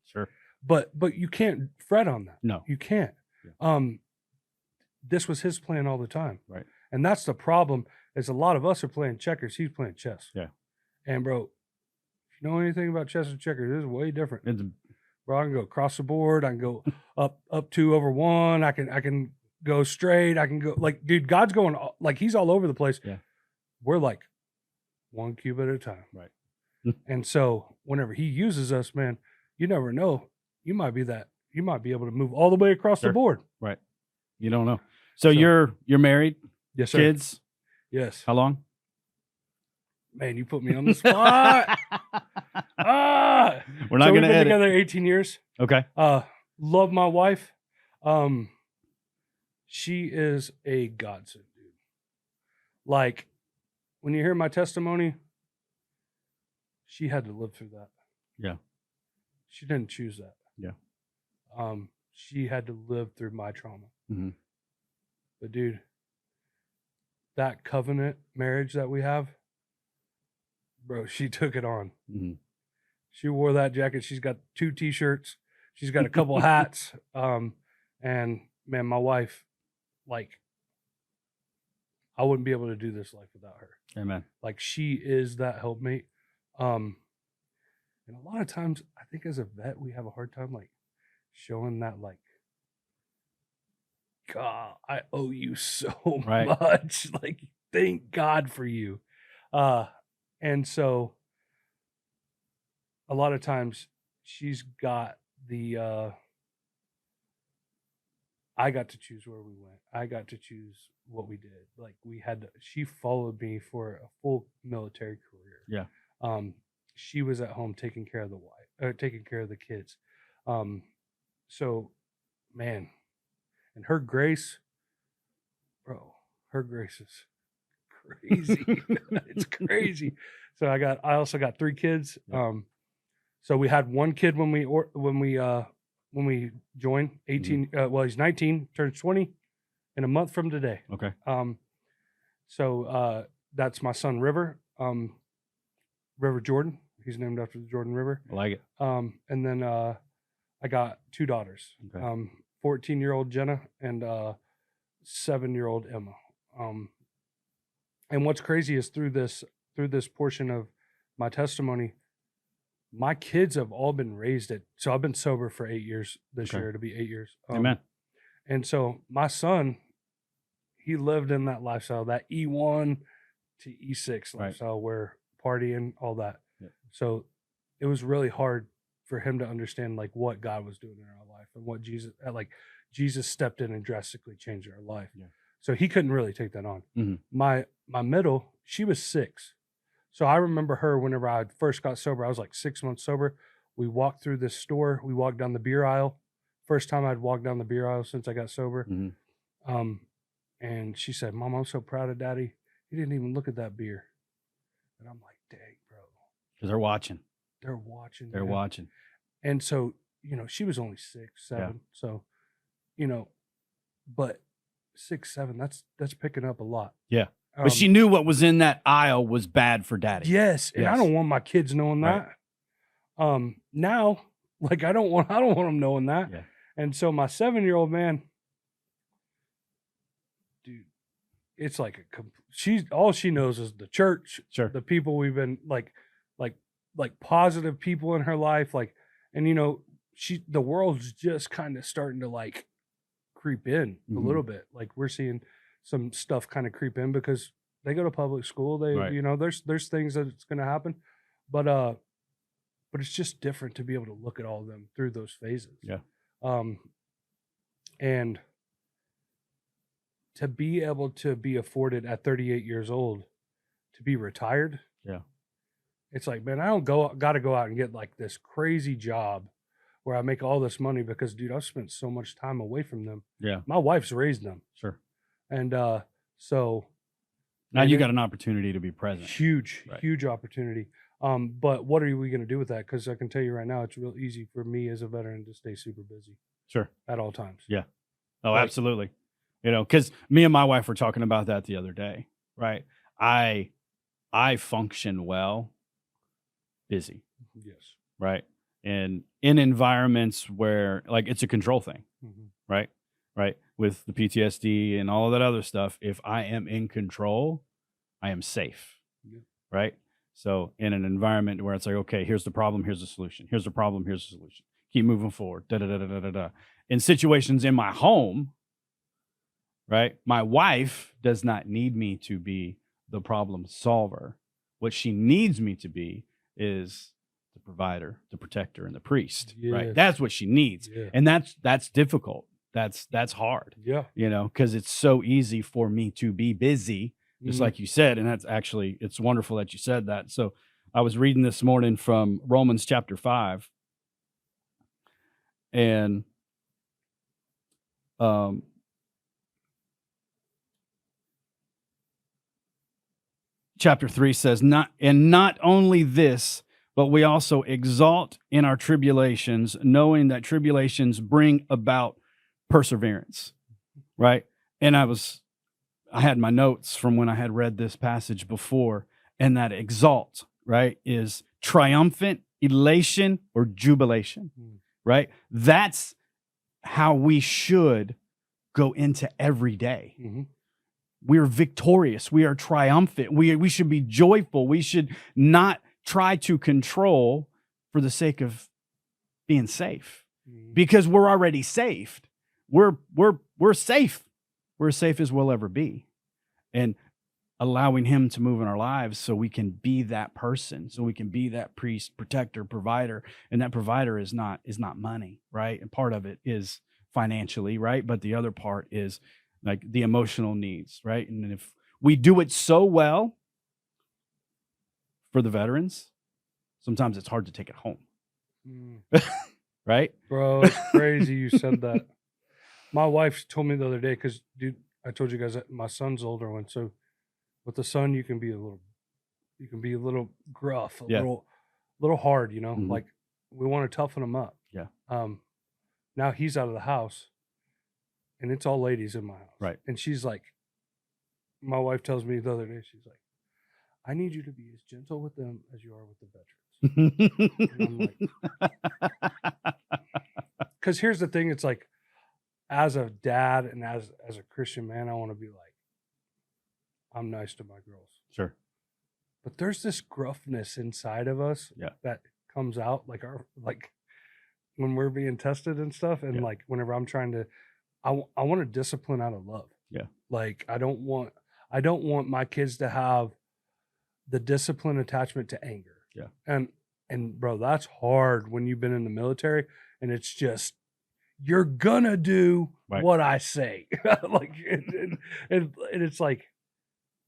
Speaker 2: Sure.
Speaker 1: But you can't fret on that.
Speaker 2: No.
Speaker 1: You can't. Yeah. This was his plan all the time.
Speaker 2: Right.
Speaker 1: And that's the problem, is a lot of us are playing checkers. He's playing chess.
Speaker 2: Yeah.
Speaker 1: And bro, if you know anything about chess and checkers, this is way different.
Speaker 2: It's
Speaker 1: Bro, I can go across the board. I can go up 2 over 1. I can go straight. I can go like, dude, God's going like he's all over the place.
Speaker 2: Yeah.
Speaker 1: We're like 1 cube at a time.
Speaker 2: Right.
Speaker 1: And so whenever he uses us, man, you never know. You might be able to move all the way across the board.
Speaker 2: Right. You don't know. So you're married?
Speaker 1: Yes, sir.
Speaker 2: Kids?
Speaker 1: Yes.
Speaker 2: How long?
Speaker 1: Man, you put me on the spot.
Speaker 2: We're not
Speaker 1: we've
Speaker 2: gonna
Speaker 1: been
Speaker 2: edit.
Speaker 1: together 18 years.
Speaker 2: Okay.
Speaker 1: Love my wife. She is a godsend, dude. Like when you hear my testimony, she had to live through that.
Speaker 2: Yeah.
Speaker 1: She didn't choose that.
Speaker 2: Yeah.
Speaker 1: She had to live through my trauma.
Speaker 2: Mhm.
Speaker 1: But dude, that covenant marriage that we have, bro, she took it on.
Speaker 2: Mhm.
Speaker 1: She wore that jacket. She's got 2 t-shirts. She's got a couple hats. And man, my wife, like, I wouldn't be able to do this life without her.
Speaker 2: Amen.
Speaker 1: Like, she is that helpmate. And a lot of times, I think as a vet, we have a hard time like showing that, like, God, I owe you so
Speaker 2: Right.
Speaker 1: much. Like, thank God for you. And so a lot of times she's got the I got to choose where we went. I got to choose what we did. Like she followed me for a full military career.
Speaker 2: Yeah.
Speaker 1: She was at home taking care of the wife, taking care of the kids. So man, and her grace, bro, her grace is crazy. It's crazy. So I also got 3 kids.
Speaker 2: Yeah.
Speaker 1: So we had 1 kid when we joined 18. Well, he's 19, turns 20 in a month from today.
Speaker 2: Okay.
Speaker 1: So that's my son River, River Jordan. He's named after the Jordan River.
Speaker 2: I like it.
Speaker 1: And then I got 2 daughters.
Speaker 2: Okay.
Speaker 1: 14-year-old Jenna and 7-year-old Emma. And what's crazy is through this portion of my testimony, my kids have all been raised so I've been sober for 8 years this year. It'll be 8 years.
Speaker 2: Amen.
Speaker 1: And so my son, he lived in that lifestyle, that E1 to E6 lifestyle where partying, all that.
Speaker 2: Yeah.
Speaker 1: So it was really hard for him to understand like what God was doing in our life and what Jesus stepped in and drastically changed our life.
Speaker 2: Yeah.
Speaker 1: So he couldn't really take that on.
Speaker 2: Mm-hmm.
Speaker 1: My middle, she was 6. So I remember her whenever I first got sober. I was like 6 months sober. We walked through this store. We walked down the beer aisle. First time I'd walked down the beer aisle since I got sober.
Speaker 2: Mm-hmm.
Speaker 1: And she said, "Mom, I'm so proud of Daddy. He didn't even look at that beer." And I'm like, "Dang, bro."
Speaker 2: Because they're watching.
Speaker 1: They're watching.
Speaker 2: They're watching.
Speaker 1: And so, she was only 6, 7.
Speaker 2: Yeah.
Speaker 1: So, but 6, 7, that's picking up a lot.
Speaker 2: Yeah. But she knew what was in that aisle was bad for Daddy.
Speaker 1: Yes. And I don't want my kids knowing that.
Speaker 2: Right.
Speaker 1: Now, like I don't want them knowing that.
Speaker 2: Yeah.
Speaker 1: And so my 7-year-old man, dude, it's like all she knows is the church,
Speaker 2: Sure.
Speaker 1: the people we've been like positive people in her life. Like, and the world's just kind of starting to like creep in a little bit. Like we're seeing some stuff kind of creep in because they go to public school. They, there's things that it's going to happen, but it's just different to be able to look at all of them through those phases.
Speaker 2: Yeah.
Speaker 1: And to be able to be afforded at 38 years old to be retired.
Speaker 2: Yeah.
Speaker 1: It's like, man, I don't got to go out and get like this crazy job where I make all this money because, dude, I've spent so much time away from them.
Speaker 2: Yeah.
Speaker 1: My wife's raised them.
Speaker 2: Sure.
Speaker 1: And so
Speaker 2: now you got an opportunity to be present.
Speaker 1: Huge opportunity. But what are we going to do with that? Because I can tell you right now, it's real easy for me as a veteran to stay super busy.
Speaker 2: Sure.
Speaker 1: At all times.
Speaker 2: Yeah. Oh, absolutely. Because me and my wife were talking about that the other day, right? I function well busy.
Speaker 1: Yes.
Speaker 2: Right. And in environments where like it's a control thing, right? Right. With the PTSD and all of that other stuff, if I am in control, I am safe. Yeah. Right. So in an environment where it's like, okay, here's the problem, here's the solution. Here's the problem, here's the solution. Keep moving forward. Da da da da da da da. In situations in my home, right? My wife does not need me to be the problem solver. What she needs me to be is the provider, the protector, and the priest. Right?
Speaker 1: Yes.
Speaker 2: That's what she needs,
Speaker 1: Yeah.
Speaker 2: and that's difficult. That's hard.
Speaker 1: Yeah.
Speaker 2: You know, because it's so easy for me to be busy, just
Speaker 1: Mhm.
Speaker 2: like you said, and that's actually it's wonderful that you said that. So I was reading this morning from Romans chapter 5, and chapter 3 says, not only this, but we also exalt in our tribulations, knowing that tribulations bring about perseverance. Right? And I had my notes from when I had read this passage before, and that exalt, right, is triumphant, elation, or jubilation. Right? That's how we should go into every day.
Speaker 1: Mm-hmm.
Speaker 2: We're victorious. We are triumphant. We should be joyful. We should not try to control for the sake of being safe, because we're already saved. We're safe. We're as safe as we'll ever be, and allowing him to move in our lives so we can be that person, so we can be that priest, protector, provider. And that provider is not money, right? And part of it is financially, right? But the other part is like the emotional needs, right? And if we do it so well for the veterans, sometimes it's hard to take it home. Right?
Speaker 1: Bro, it's crazy you said that. My wife told me the other day, because, dude, I told you guys that my son's older one. So with the son, you can be a little gruff, a little hard, you know, like we want to toughen him up.
Speaker 2: Yeah.
Speaker 1: Now he's out of the house, and it's all ladies in my house.
Speaker 2: Right.
Speaker 1: And she's like, my wife tells me the other day, she's like, I need you to be as gentle with them as you are with the veterans. And I'm like, because here's the thing, it's like, as a dad and as a Christian man, I want to be like, I'm nice to my girls.
Speaker 2: Sure.
Speaker 1: But there's this gruffness inside of us that comes out, like when we're being tested and stuff. And like whenever I'm trying to, I want to discipline out of love.
Speaker 2: Yeah.
Speaker 1: Like I don't want my kids to have the discipline attachment to anger. Yeah. And bro, that's hard when you've been in the military, and it's just, you're gonna do what I say. Like, and it's like,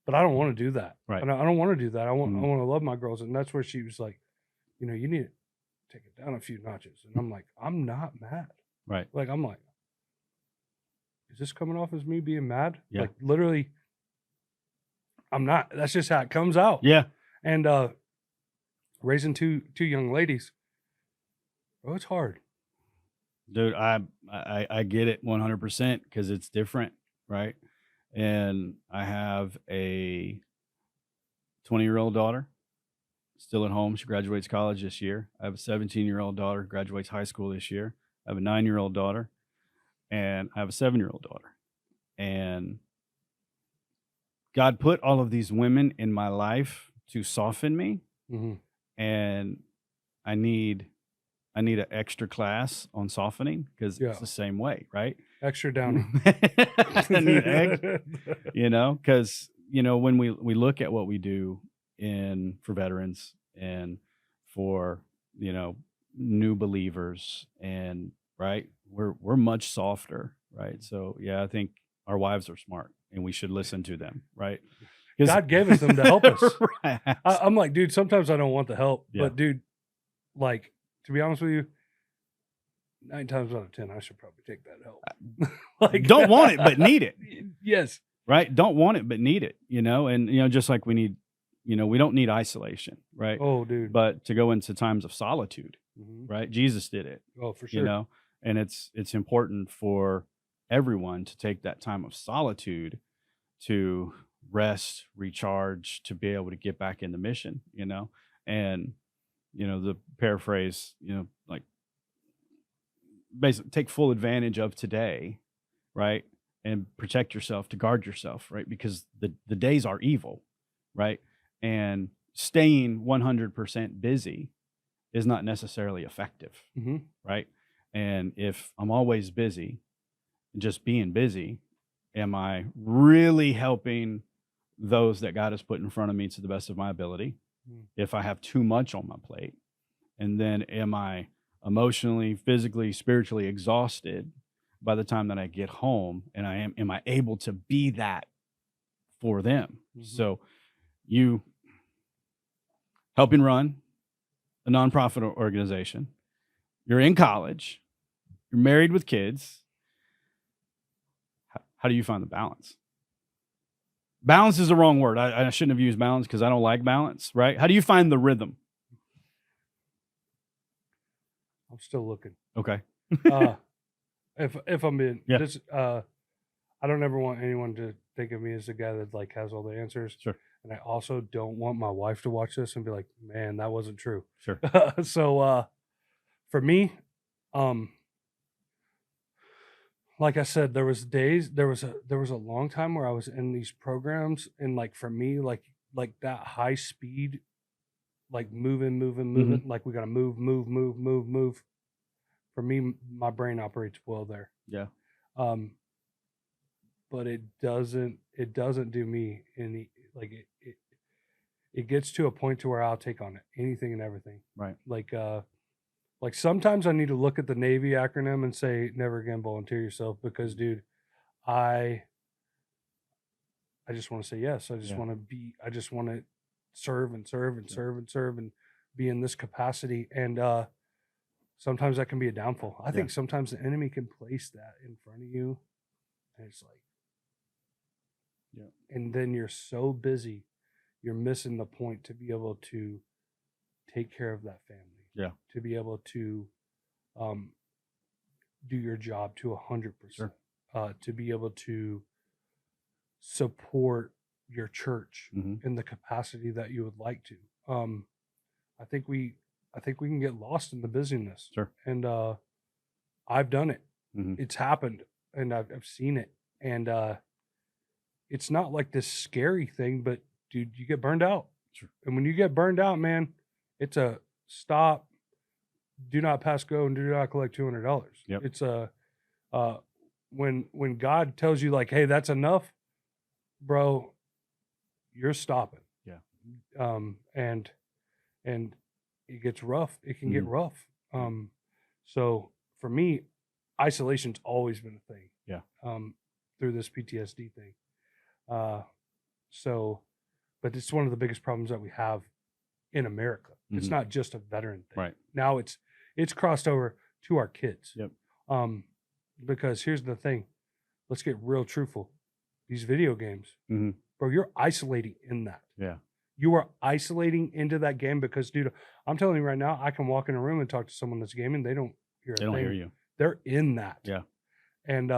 Speaker 1: but I don't want to do that. Right. I don't want to do that. I want to love my girls. And that's where she was like, you know, you need to take it down a few notches. And I'm like, I'm not mad.
Speaker 2: Right.
Speaker 1: Like, I'm like, is this coming off as me being mad?
Speaker 2: Yeah.
Speaker 1: Like, literally, I'm not. That's just how it comes out.
Speaker 2: Yeah.
Speaker 1: And raising two young ladies, oh, it's hard.
Speaker 2: Dude, I get it 100% because it's different, right? And I have a 20-year-old daughter still at home. She graduates college this year. I have a 17-year-old daughter who graduates high school this year. I have a 9-year-old daughter, and I have a 7-year-old daughter. And God put all of these women in my life to soften me. Mm-hmm. And I need an extra class on softening, because it's the same way, right?
Speaker 1: Extra downy.
Speaker 2: You know, because, you know, when we look at what we do for veterans and for, you know, new believers, and right, we're much softer, right? So yeah, I think our wives are smart and we should listen to them, right?
Speaker 1: God gave us them to help us.
Speaker 2: Right.
Speaker 1: I'm like, dude, sometimes I don't want the help, but dude, like, to be honest with you, 9 times out of 10, I should probably take that help.
Speaker 2: Like, don't want it, but need it.
Speaker 1: Yes.
Speaker 2: Right. Don't want it, but need it, you know, and, you know, just like we need, you know, we don't need isolation, right?
Speaker 1: Oh, dude.
Speaker 2: But to go into times of solitude, right? Jesus did it.
Speaker 1: Oh, for sure.
Speaker 2: You know, and it's important for everyone to take that time of solitude to rest, recharge, to be able to get back in the mission, you know. And, you know, the paraphrase, you know, like, basically take full advantage of today, right? And protect yourself, to guard yourself, right? Because the days are evil, right? And staying 100% busy is not necessarily effective,
Speaker 1: Mm-hmm.
Speaker 2: right? And if I'm always busy, just being busy, am I really helping those that God has put in front of me to the best of my ability? If I have too much on my plate, and then am I emotionally, physically, spiritually exhausted by the time that I get home, and am I able to be that for them?
Speaker 1: Mm-hmm.
Speaker 2: So you helping run a nonprofit organization, you're in college, you're married with kids. How do you find the balance? Balance is the wrong word. I shouldn't have used balance because I don't like balance, right? How do you find the rhythm?
Speaker 1: I'm still looking.
Speaker 2: Okay.
Speaker 1: If I'm being
Speaker 2: Yeah.
Speaker 1: this, I don't ever want anyone to think of me as the guy that like has all the answers.
Speaker 2: Sure.
Speaker 1: And I also don't want my wife to watch this and be like, man, that wasn't true.
Speaker 2: Sure.
Speaker 1: So for me, like I said, there was a long time where I was in these programs, and like for me, like that high speed, like moving, like we gotta move. For me, my brain operates well there.
Speaker 2: Yeah.
Speaker 1: But it doesn't do me any, like it gets to a point to where I'll take on anything and everything.
Speaker 2: Right.
Speaker 1: Like sometimes I need to look at the Navy acronym and say, never again volunteer yourself, because dude, I just want to say yes. I just want to serve and be in this capacity. And sometimes that can be a downfall. I think sometimes the enemy can place that in front of you, and it's like, and then you're so busy, you're missing the point to be able to take care of that family.
Speaker 2: Yeah.
Speaker 1: To be able to do your job to 100%.
Speaker 2: Sure.
Speaker 1: To be able to support your church in the capacity that you would like to. I think we can get lost in the busyness.
Speaker 2: Sure.
Speaker 1: And I've done it. It's happened, and I've seen it. And it's not like this scary thing, but dude, you get burned out.
Speaker 2: Sure. And
Speaker 1: when you get burned out, man, it's a stop, do not pass go, and do not collect $200.
Speaker 2: Yep.
Speaker 1: It's a when God tells you like, hey, that's enough, bro, you're stopping.
Speaker 2: Yeah.
Speaker 1: And it gets rough. It can get rough. So for me, isolation's always been a thing.
Speaker 2: Yeah.
Speaker 1: Through this PTSD thing. But it's one of the biggest problems that we have in America. It's not just a veteran thing.
Speaker 2: Right.
Speaker 1: Now it's crossed over to our kids.
Speaker 2: Yep.
Speaker 1: Because here's the thing. Let's get real truthful. These video games, bro, you're isolating in that.
Speaker 2: Yeah.
Speaker 1: You are isolating into that game because, dude, I'm telling you right now, I can walk in a room and talk to someone that's gaming. They don't hear a thing.
Speaker 2: Hear you.
Speaker 1: They're in that.
Speaker 2: Yeah.
Speaker 1: And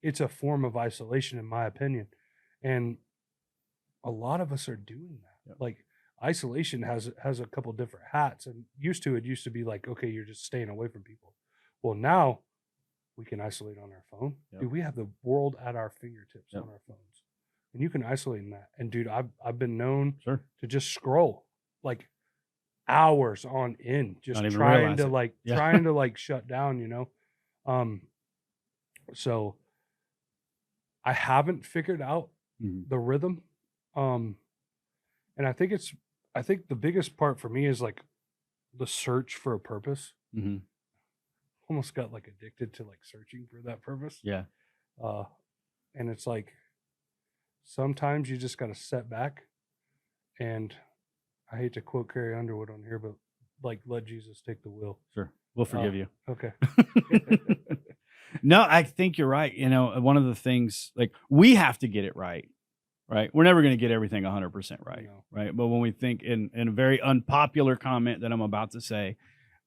Speaker 1: it's a form of isolation, in my opinion. And a lot of us are doing that.
Speaker 2: Yep.
Speaker 1: Like isolation has a couple different hats, and it used to be like, okay, you're just staying away from people. Well, now we can isolate on our phone.
Speaker 2: Yep.
Speaker 1: Dude, we have the world at our fingertips
Speaker 2: Yep.
Speaker 1: on our phones. And you can isolate in that. And dude, I've been known
Speaker 2: Sure.
Speaker 1: to just scroll like hours on end, just
Speaker 2: Not even
Speaker 1: trying
Speaker 2: realize
Speaker 1: to
Speaker 2: it.
Speaker 1: like
Speaker 2: Yeah.
Speaker 1: trying to like shut down, you know. So I haven't figured out the rhythm. And I think the biggest part for me is like the search for a purpose. Almost got like addicted to like searching for that purpose.
Speaker 2: Yeah.
Speaker 1: And it's like sometimes you just got to set back, and I hate to quote Carrie Underwood on here, but like let Jesus take the wheel.
Speaker 2: Sure. We'll forgive you.
Speaker 1: Okay.
Speaker 2: No, I think you're right. You know, one of the things, like, we have to get it right. We're never going to get everything 100% right.
Speaker 1: No.
Speaker 2: Right. But when we think in a very unpopular comment that I'm about to say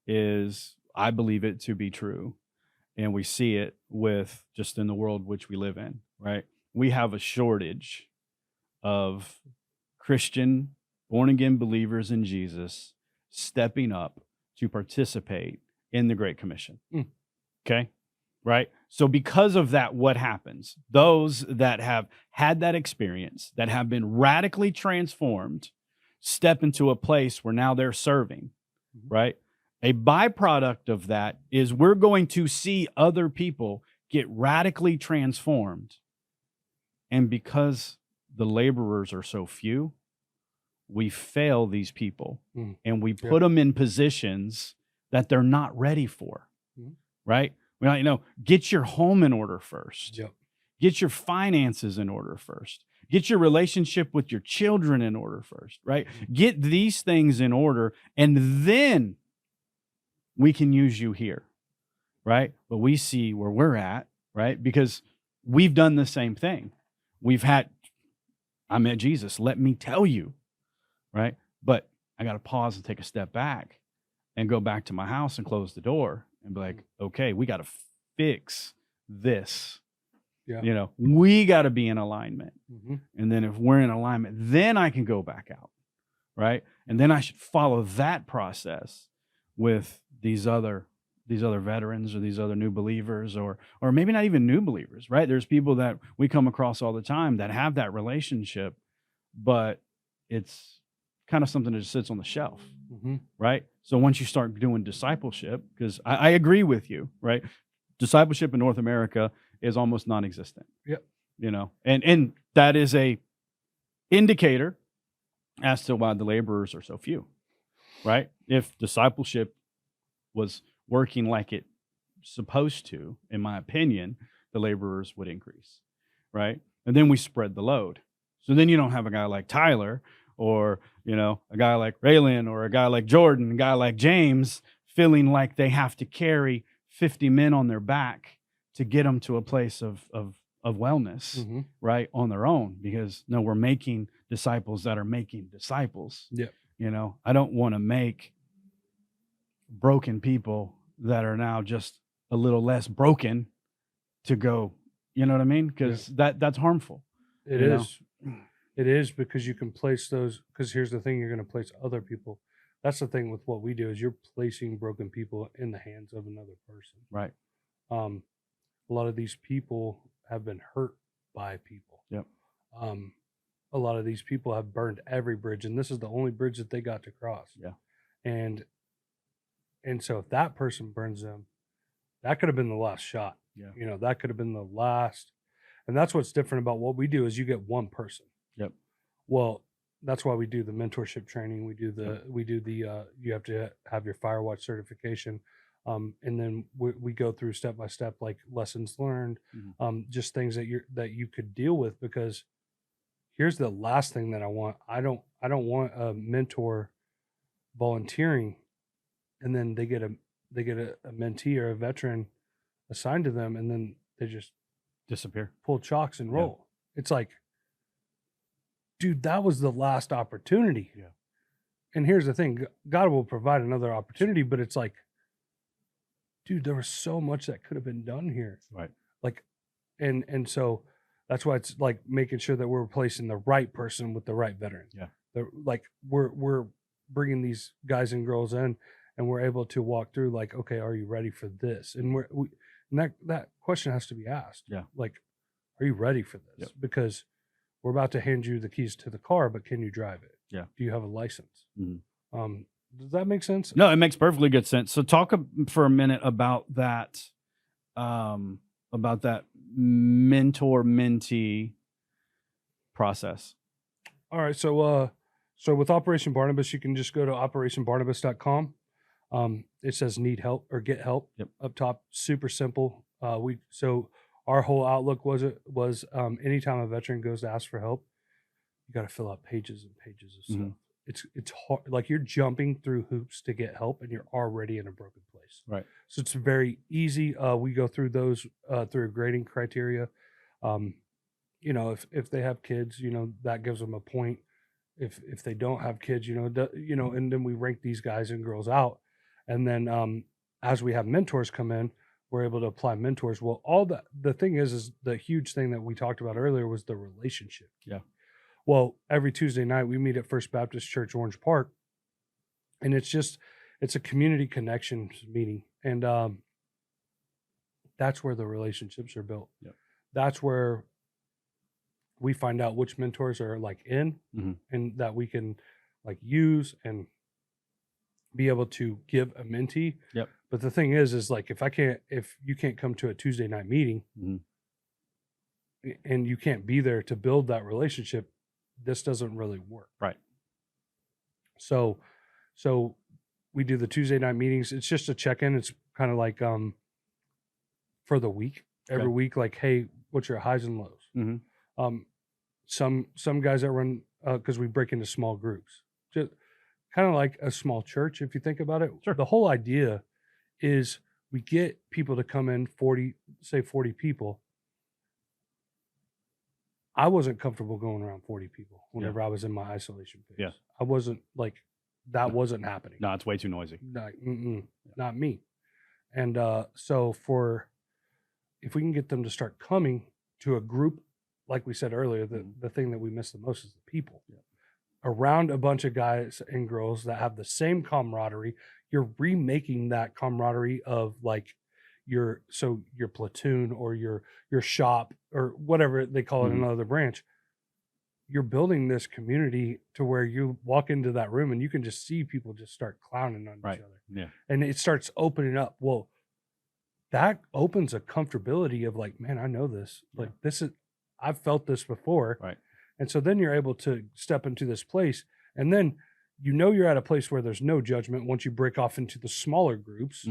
Speaker 2: is, I believe it to be true. And we see it with just in the world which we live in, right? We have a shortage of Christian, born again believers in Jesus stepping up to participate in the Great Commission. Okay. Right. So because of that, what happens? Those that have had that experience, that have been radically transformed, step into a place where now they're serving, right? A byproduct of that is we're going to see other people get radically transformed. And because the laborers are so few, we fail these people and we put them in positions that they're not ready for, right? Well, get your home in order first. Get your finances in order first. Get your relationship with your children in order first, right? Get these things in order, and then we can use you here, right? But we see where we're at, right? Because we've done the same thing. I met Jesus, let me tell you, right? But I got to pause and take a step back and go back to my house and close the door and be like, okay, we got to fix this. We got to be in alignment. And then if we're in alignment, then I can go back out, right? And then I should follow that process with these other veterans or these other new believers, or maybe not even new believers, right? There's people that we come across all the time that have that relationship, but it's kind of something that just sits on the shelf, right? So once you start doing discipleship, because I agree with you, right? Discipleship in North America is almost non-existent. And that is a indicator as to why the laborers are so few, right? If discipleship was working like it's supposed to, in my opinion, the laborers would increase, right? And then we spread the load. So then you don't have a guy like Tyler, or a guy like Raylan, or a guy like Jordan, a guy like James feeling like they have to carry 50 men on their back to get them to a place of wellness, right, on their own. Because no, we're making disciples that are making disciples. I don't want to make broken people that are now just a little less broken to go, you know what I mean? Because that's harmful.
Speaker 1: It is. It is, because you can place those, because here's the thing, you're going to place other people. That's the thing with what we do, is you're placing broken people in the hands of another person.
Speaker 2: Right.
Speaker 1: A lot of these people have been hurt by people. A lot of these people have burned every bridge, and this is the only bridge that they got to cross. And so if that person burns them, that could have been the last shot. That could have been the last. And that's what's different about what we do, is you get one person. Well, that's why we do the mentorship training. We do the you have to have your Firewatch certification. And then we go through step by step, like lessons learned, just things that you could deal with. Because here's the last thing that I want. I don't want a mentor volunteering, and then they get a mentee or a veteran assigned to them, and then they just
Speaker 2: disappear,
Speaker 1: pull chocks and roll. It's like, dude, that was the last opportunity. And here's the thing, God will provide another opportunity, but it's like, dude, there was so much that could have been done here.
Speaker 2: Right.
Speaker 1: Like, and so that's why it's like making sure that we're replacing the right person with the right veteran. Like we're bringing these guys and girls in, and we're able to walk through, like, okay, are you ready for this? And that question has to be asked. Like, are you ready for this? Because we're about to hand you the keys to the car, but can you drive it? Do you have a license? Does that make sense?
Speaker 2: No, it makes perfectly good sense. So talk for a minute about that mentor-mentee process.
Speaker 1: All right. So with Operation Barnabas, you can just go to operationbarnabas.com. It says need help or get help up top. Super simple. So our whole outlook was anytime a veteran goes to ask for help, you got to fill out pages and pages of stuff. It's hard, like you're jumping through hoops to get help, and you're already in a broken place.
Speaker 2: Right.
Speaker 1: So it's very easy. We go through those through grading criteria. If they have kids, that gives them a point. If they don't have kids, and then we rank these guys and girls out, and then as we have mentors come in, we're able to apply mentors. Well, the thing is the huge thing that we talked about earlier was the relationship. Well, every Tuesday night we meet at First Baptist Church, Orange Park, and it's a community connections meeting, and that's where the relationships are built. That's where we find out which mentors are like in, and that we can like use and be able to give a mentee.
Speaker 2: Yep.
Speaker 1: But the thing is like if you can't come to a Tuesday night meeting and you can't be there to build that relationship, this doesn't really work.
Speaker 2: Right.
Speaker 1: So we do the Tuesday night meetings. It's just a check-in. It's kind of like for the week, every week, like, hey, what's your highs and lows? Some guys that run because we break into small groups, just kind of like a small church, if you think about it.
Speaker 2: Sure.
Speaker 1: The whole idea is we get people to come in 40 people. I wasn't comfortable going around 40 people whenever I was in my isolation phase.
Speaker 2: Yeah.
Speaker 1: I wasn't like, that wasn't happening.
Speaker 2: No, it's way too noisy.
Speaker 1: Not me. And so if we can get them to start coming to a group, like we said earlier, the thing that we miss the most is the people.
Speaker 2: Yeah.
Speaker 1: Around a bunch of guys and girls that have the same camaraderie, you're remaking that camaraderie of like your platoon or your shop or whatever they call it in another branch. You're building this community to where you walk into that room and you can just see people just start clowning on each other.
Speaker 2: Yeah.
Speaker 1: And it starts opening up. Well, that opens a comfortability of like, man, I know this. Like I've felt this before.
Speaker 2: Right.
Speaker 1: And so then you're able to step into this place, and then you're at a place where there's no judgment once you break off into the smaller groups.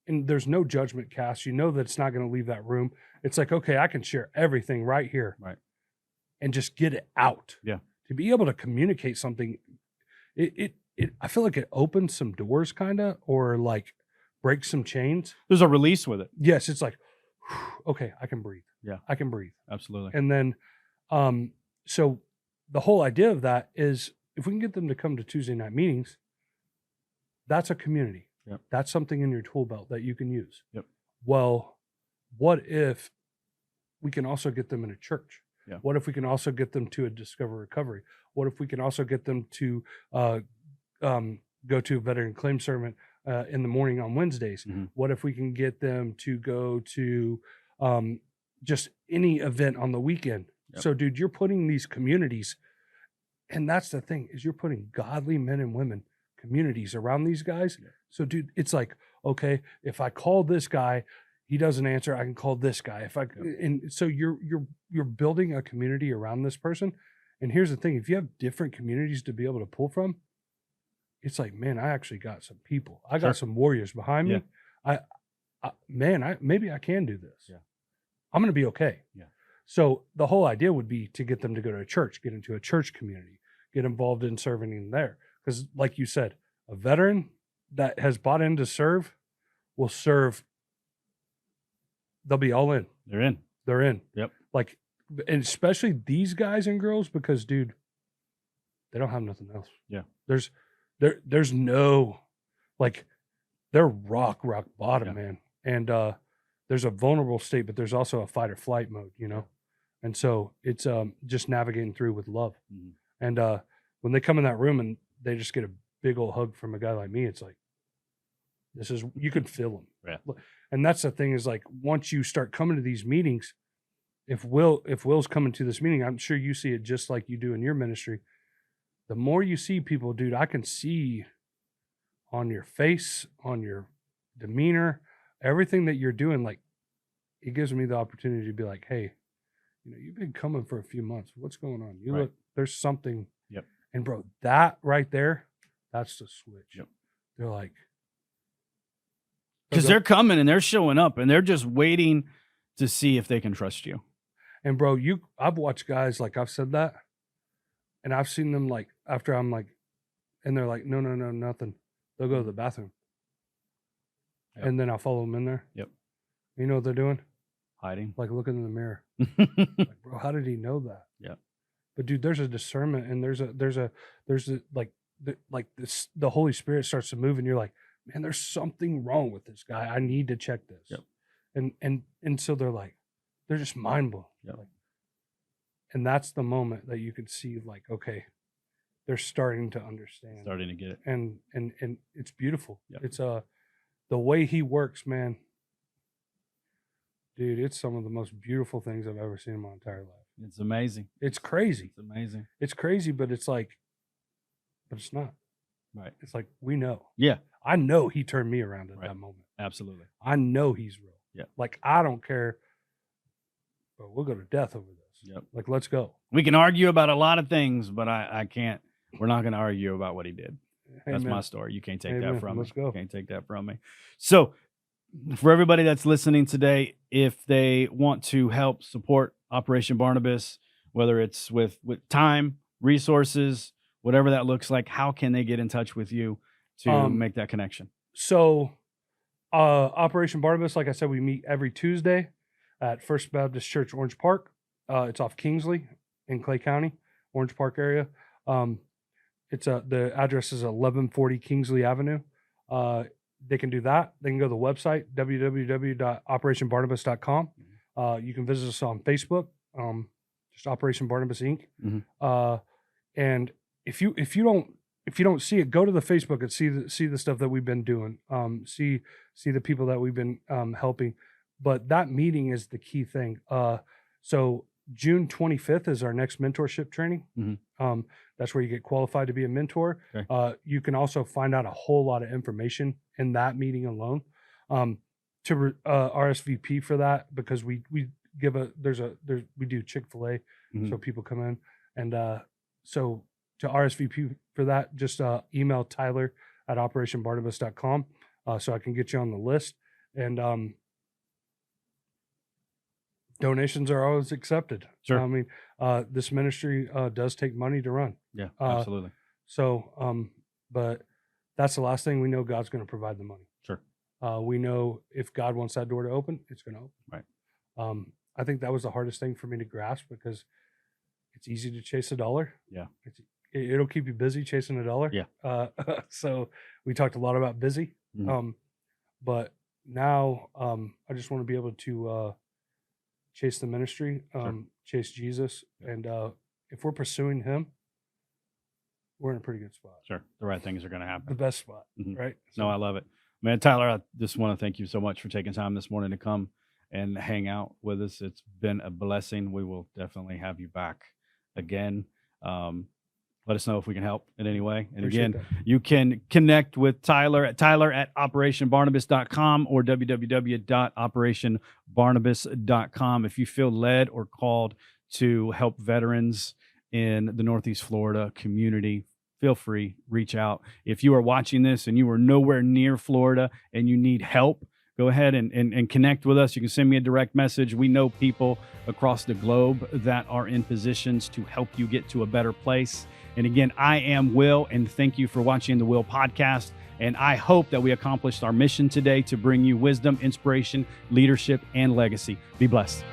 Speaker 1: And there's no judgment cast. You know that it's not going to leave that room. It's like, okay, I can share everything right here.
Speaker 2: Right.
Speaker 1: And just get it out.
Speaker 2: Yeah.
Speaker 1: To be able to communicate something, I feel like it opens some doors kind of, or like breaks some chains.
Speaker 2: There's a release with it.
Speaker 1: Yes. It's like, okay, I can breathe.
Speaker 2: Yeah.
Speaker 1: I can breathe.
Speaker 2: Absolutely.
Speaker 1: And then, so the whole idea of that is if we can get them to come to Tuesday night meetings, that's a community.
Speaker 2: Yep.
Speaker 1: That's something in your tool belt that you can use.
Speaker 2: Yep.
Speaker 1: Well, what if we can also get them in a church?
Speaker 2: Yeah.
Speaker 1: What if we can also get them to a Discover Recovery? What if we can also get them to go to a veteran claim sermon in the morning on Wednesdays? What if we can get them to go to just any event on the weekend? Yep. So, dude, you're putting these communities, and that's the thing, is you're putting godly men and women communities around these guys. Yeah. So, dude, it's like, okay, if I call this guy, he doesn't answer, I can call this guy. And so you're building a community around this person. And here's the thing, if you have different communities to be able to pull from, it's like, man, I actually got some people. I got some warriors behind me. Maybe I can do this. Yeah. I'm going to be okay. Yeah. So the whole idea would be to get them to go to a church, get into a church community, get involved in serving in there. Because like you said, a veteran that has bought in to serve will serve. They'll be all in. They're in. Yep. Like, and especially these guys and girls, because dude, they don't have nothing else. Yeah. There's no, like, they're rock bottom, man. And there's a vulnerable state, but there's also a fight or flight mode, you know? And so it's just navigating through with love. And when they come in that room and they just get a big old hug from a guy like me, it's like, you can feel them. Yeah. And that's the thing, is like, once you start coming to these meetings, if Will's coming to this meeting, I'm sure you see it just like you do in your ministry. The more you see people, dude, I can see on your face, on your demeanor, everything that you're doing, like, it gives me the opportunity to be like, hey, you know, you've been coming for a few months. What's going on? You look, there's something. Yep. And bro, that right there, that's the switch. Yep. They're like,
Speaker 2: because they're coming and they're showing up and they're just waiting to see if they can trust you.
Speaker 1: And bro, I've watched guys, like, I've said that, and I've seen them, like, after I'm like, and they're like, no, nothing. They'll go to the bathroom. Yep. And then I'll follow them in there. Yep. You know what they're doing?
Speaker 2: Hiding.
Speaker 1: Like, looking in the mirror. Like, bro, how did he know that? Yeah. But dude, there's a discernment, and there's the Holy Spirit starts to move, and you're like, man, there's something wrong with this guy. I need to check this. Yep. And so they're just mind blown. Yep. Like, and that's the moment that you could see, like, okay, they're starting to understand.
Speaker 2: Starting to get it.
Speaker 1: And it's beautiful. Yep. It's the way he works, man. Dude, it's some of the most beautiful things I've ever seen in my entire life.
Speaker 2: It's amazing.
Speaker 1: It's crazy.
Speaker 2: It's amazing.
Speaker 1: It's crazy, but it's like, but it's not.
Speaker 2: Right.
Speaker 1: It's like, we know.
Speaker 2: Yeah.
Speaker 1: I know he turned me around at that moment.
Speaker 2: Absolutely.
Speaker 1: I know he's real.
Speaker 2: Yeah.
Speaker 1: Like, I don't care, but we'll go to death over this.
Speaker 2: Yep.
Speaker 1: Like, let's go.
Speaker 2: We can argue about a lot of things, but I can't. We're not going to argue about what he did. That's my story. You can't take that from me.
Speaker 1: Let's go.
Speaker 2: You can't take that from me. So, for everybody that's listening today, if they want to help support Operation Barnabas, whether it's with time, resources, whatever that looks like, how can they get in touch with you to make that connection?
Speaker 1: So, Operation Barnabas, like I said, we meet every Tuesday at First Baptist Church, Orange Park. It's off Kingsley in Clay County, Orange Park area. The address is 1140 Kingsley Avenue. They can do that. They can go to the website, www.operationbarnabas.com. You can visit us on Facebook, just Operation Barnabas Inc. And if you don't see it, go to the Facebook and see the stuff that we've been doing. See the people that we've been helping. But that meeting is the key thing. So June 25th is our next mentorship training. That's where you get qualified to be a mentor. Okay. You can also find out a whole lot of information in that meeting alone. To RSVP for that, because we do Chick-fil-A, so people come in, and so to RSVP for that, just email Tyler at operationbarnabas.com, so I can get you on the list. And donations are always accepted.
Speaker 2: Sure.
Speaker 1: I mean, this ministry does take money to run.
Speaker 2: Yeah, absolutely.
Speaker 1: So, but that's the last thing we know. God's going to provide the money.
Speaker 2: Sure.
Speaker 1: We know if God wants that door to open, it's going to open.
Speaker 2: Right.
Speaker 1: I think that was the hardest thing for me to grasp, because it's easy to chase a dollar.
Speaker 2: Yeah.
Speaker 1: It'll keep you busy chasing a dollar.
Speaker 2: Yeah.
Speaker 1: So we talked a lot about busy. But now I just want to be able to chase the ministry, chase Jesus. And if we're pursuing him, we're in a pretty good spot.
Speaker 2: Sure. The right things are going to happen.
Speaker 1: The best spot, right? So,
Speaker 2: no, I love it. Man, Tyler, I just want to thank you so much for taking time this morning to come and hang out with us. It's been a blessing. We will definitely have you back again. Let us know if we can help in any way. And
Speaker 1: Appreciate
Speaker 2: again,
Speaker 1: that.
Speaker 2: you can connect with Tyler at operationbarnabas.com or www.operationbarnabas.com. If you feel led or called to help veterans in the Northeast Florida community, feel free, reach out. If you are watching this and you are nowhere near Florida and you need help, go ahead and connect with us. You can send me a direct message. We know people across the globe that are in positions to help you get to a better place. And again, I am Will, and thank you for watching the Will Podcast. And I hope that we accomplished our mission today to bring you wisdom, inspiration, leadership, and legacy. Be blessed.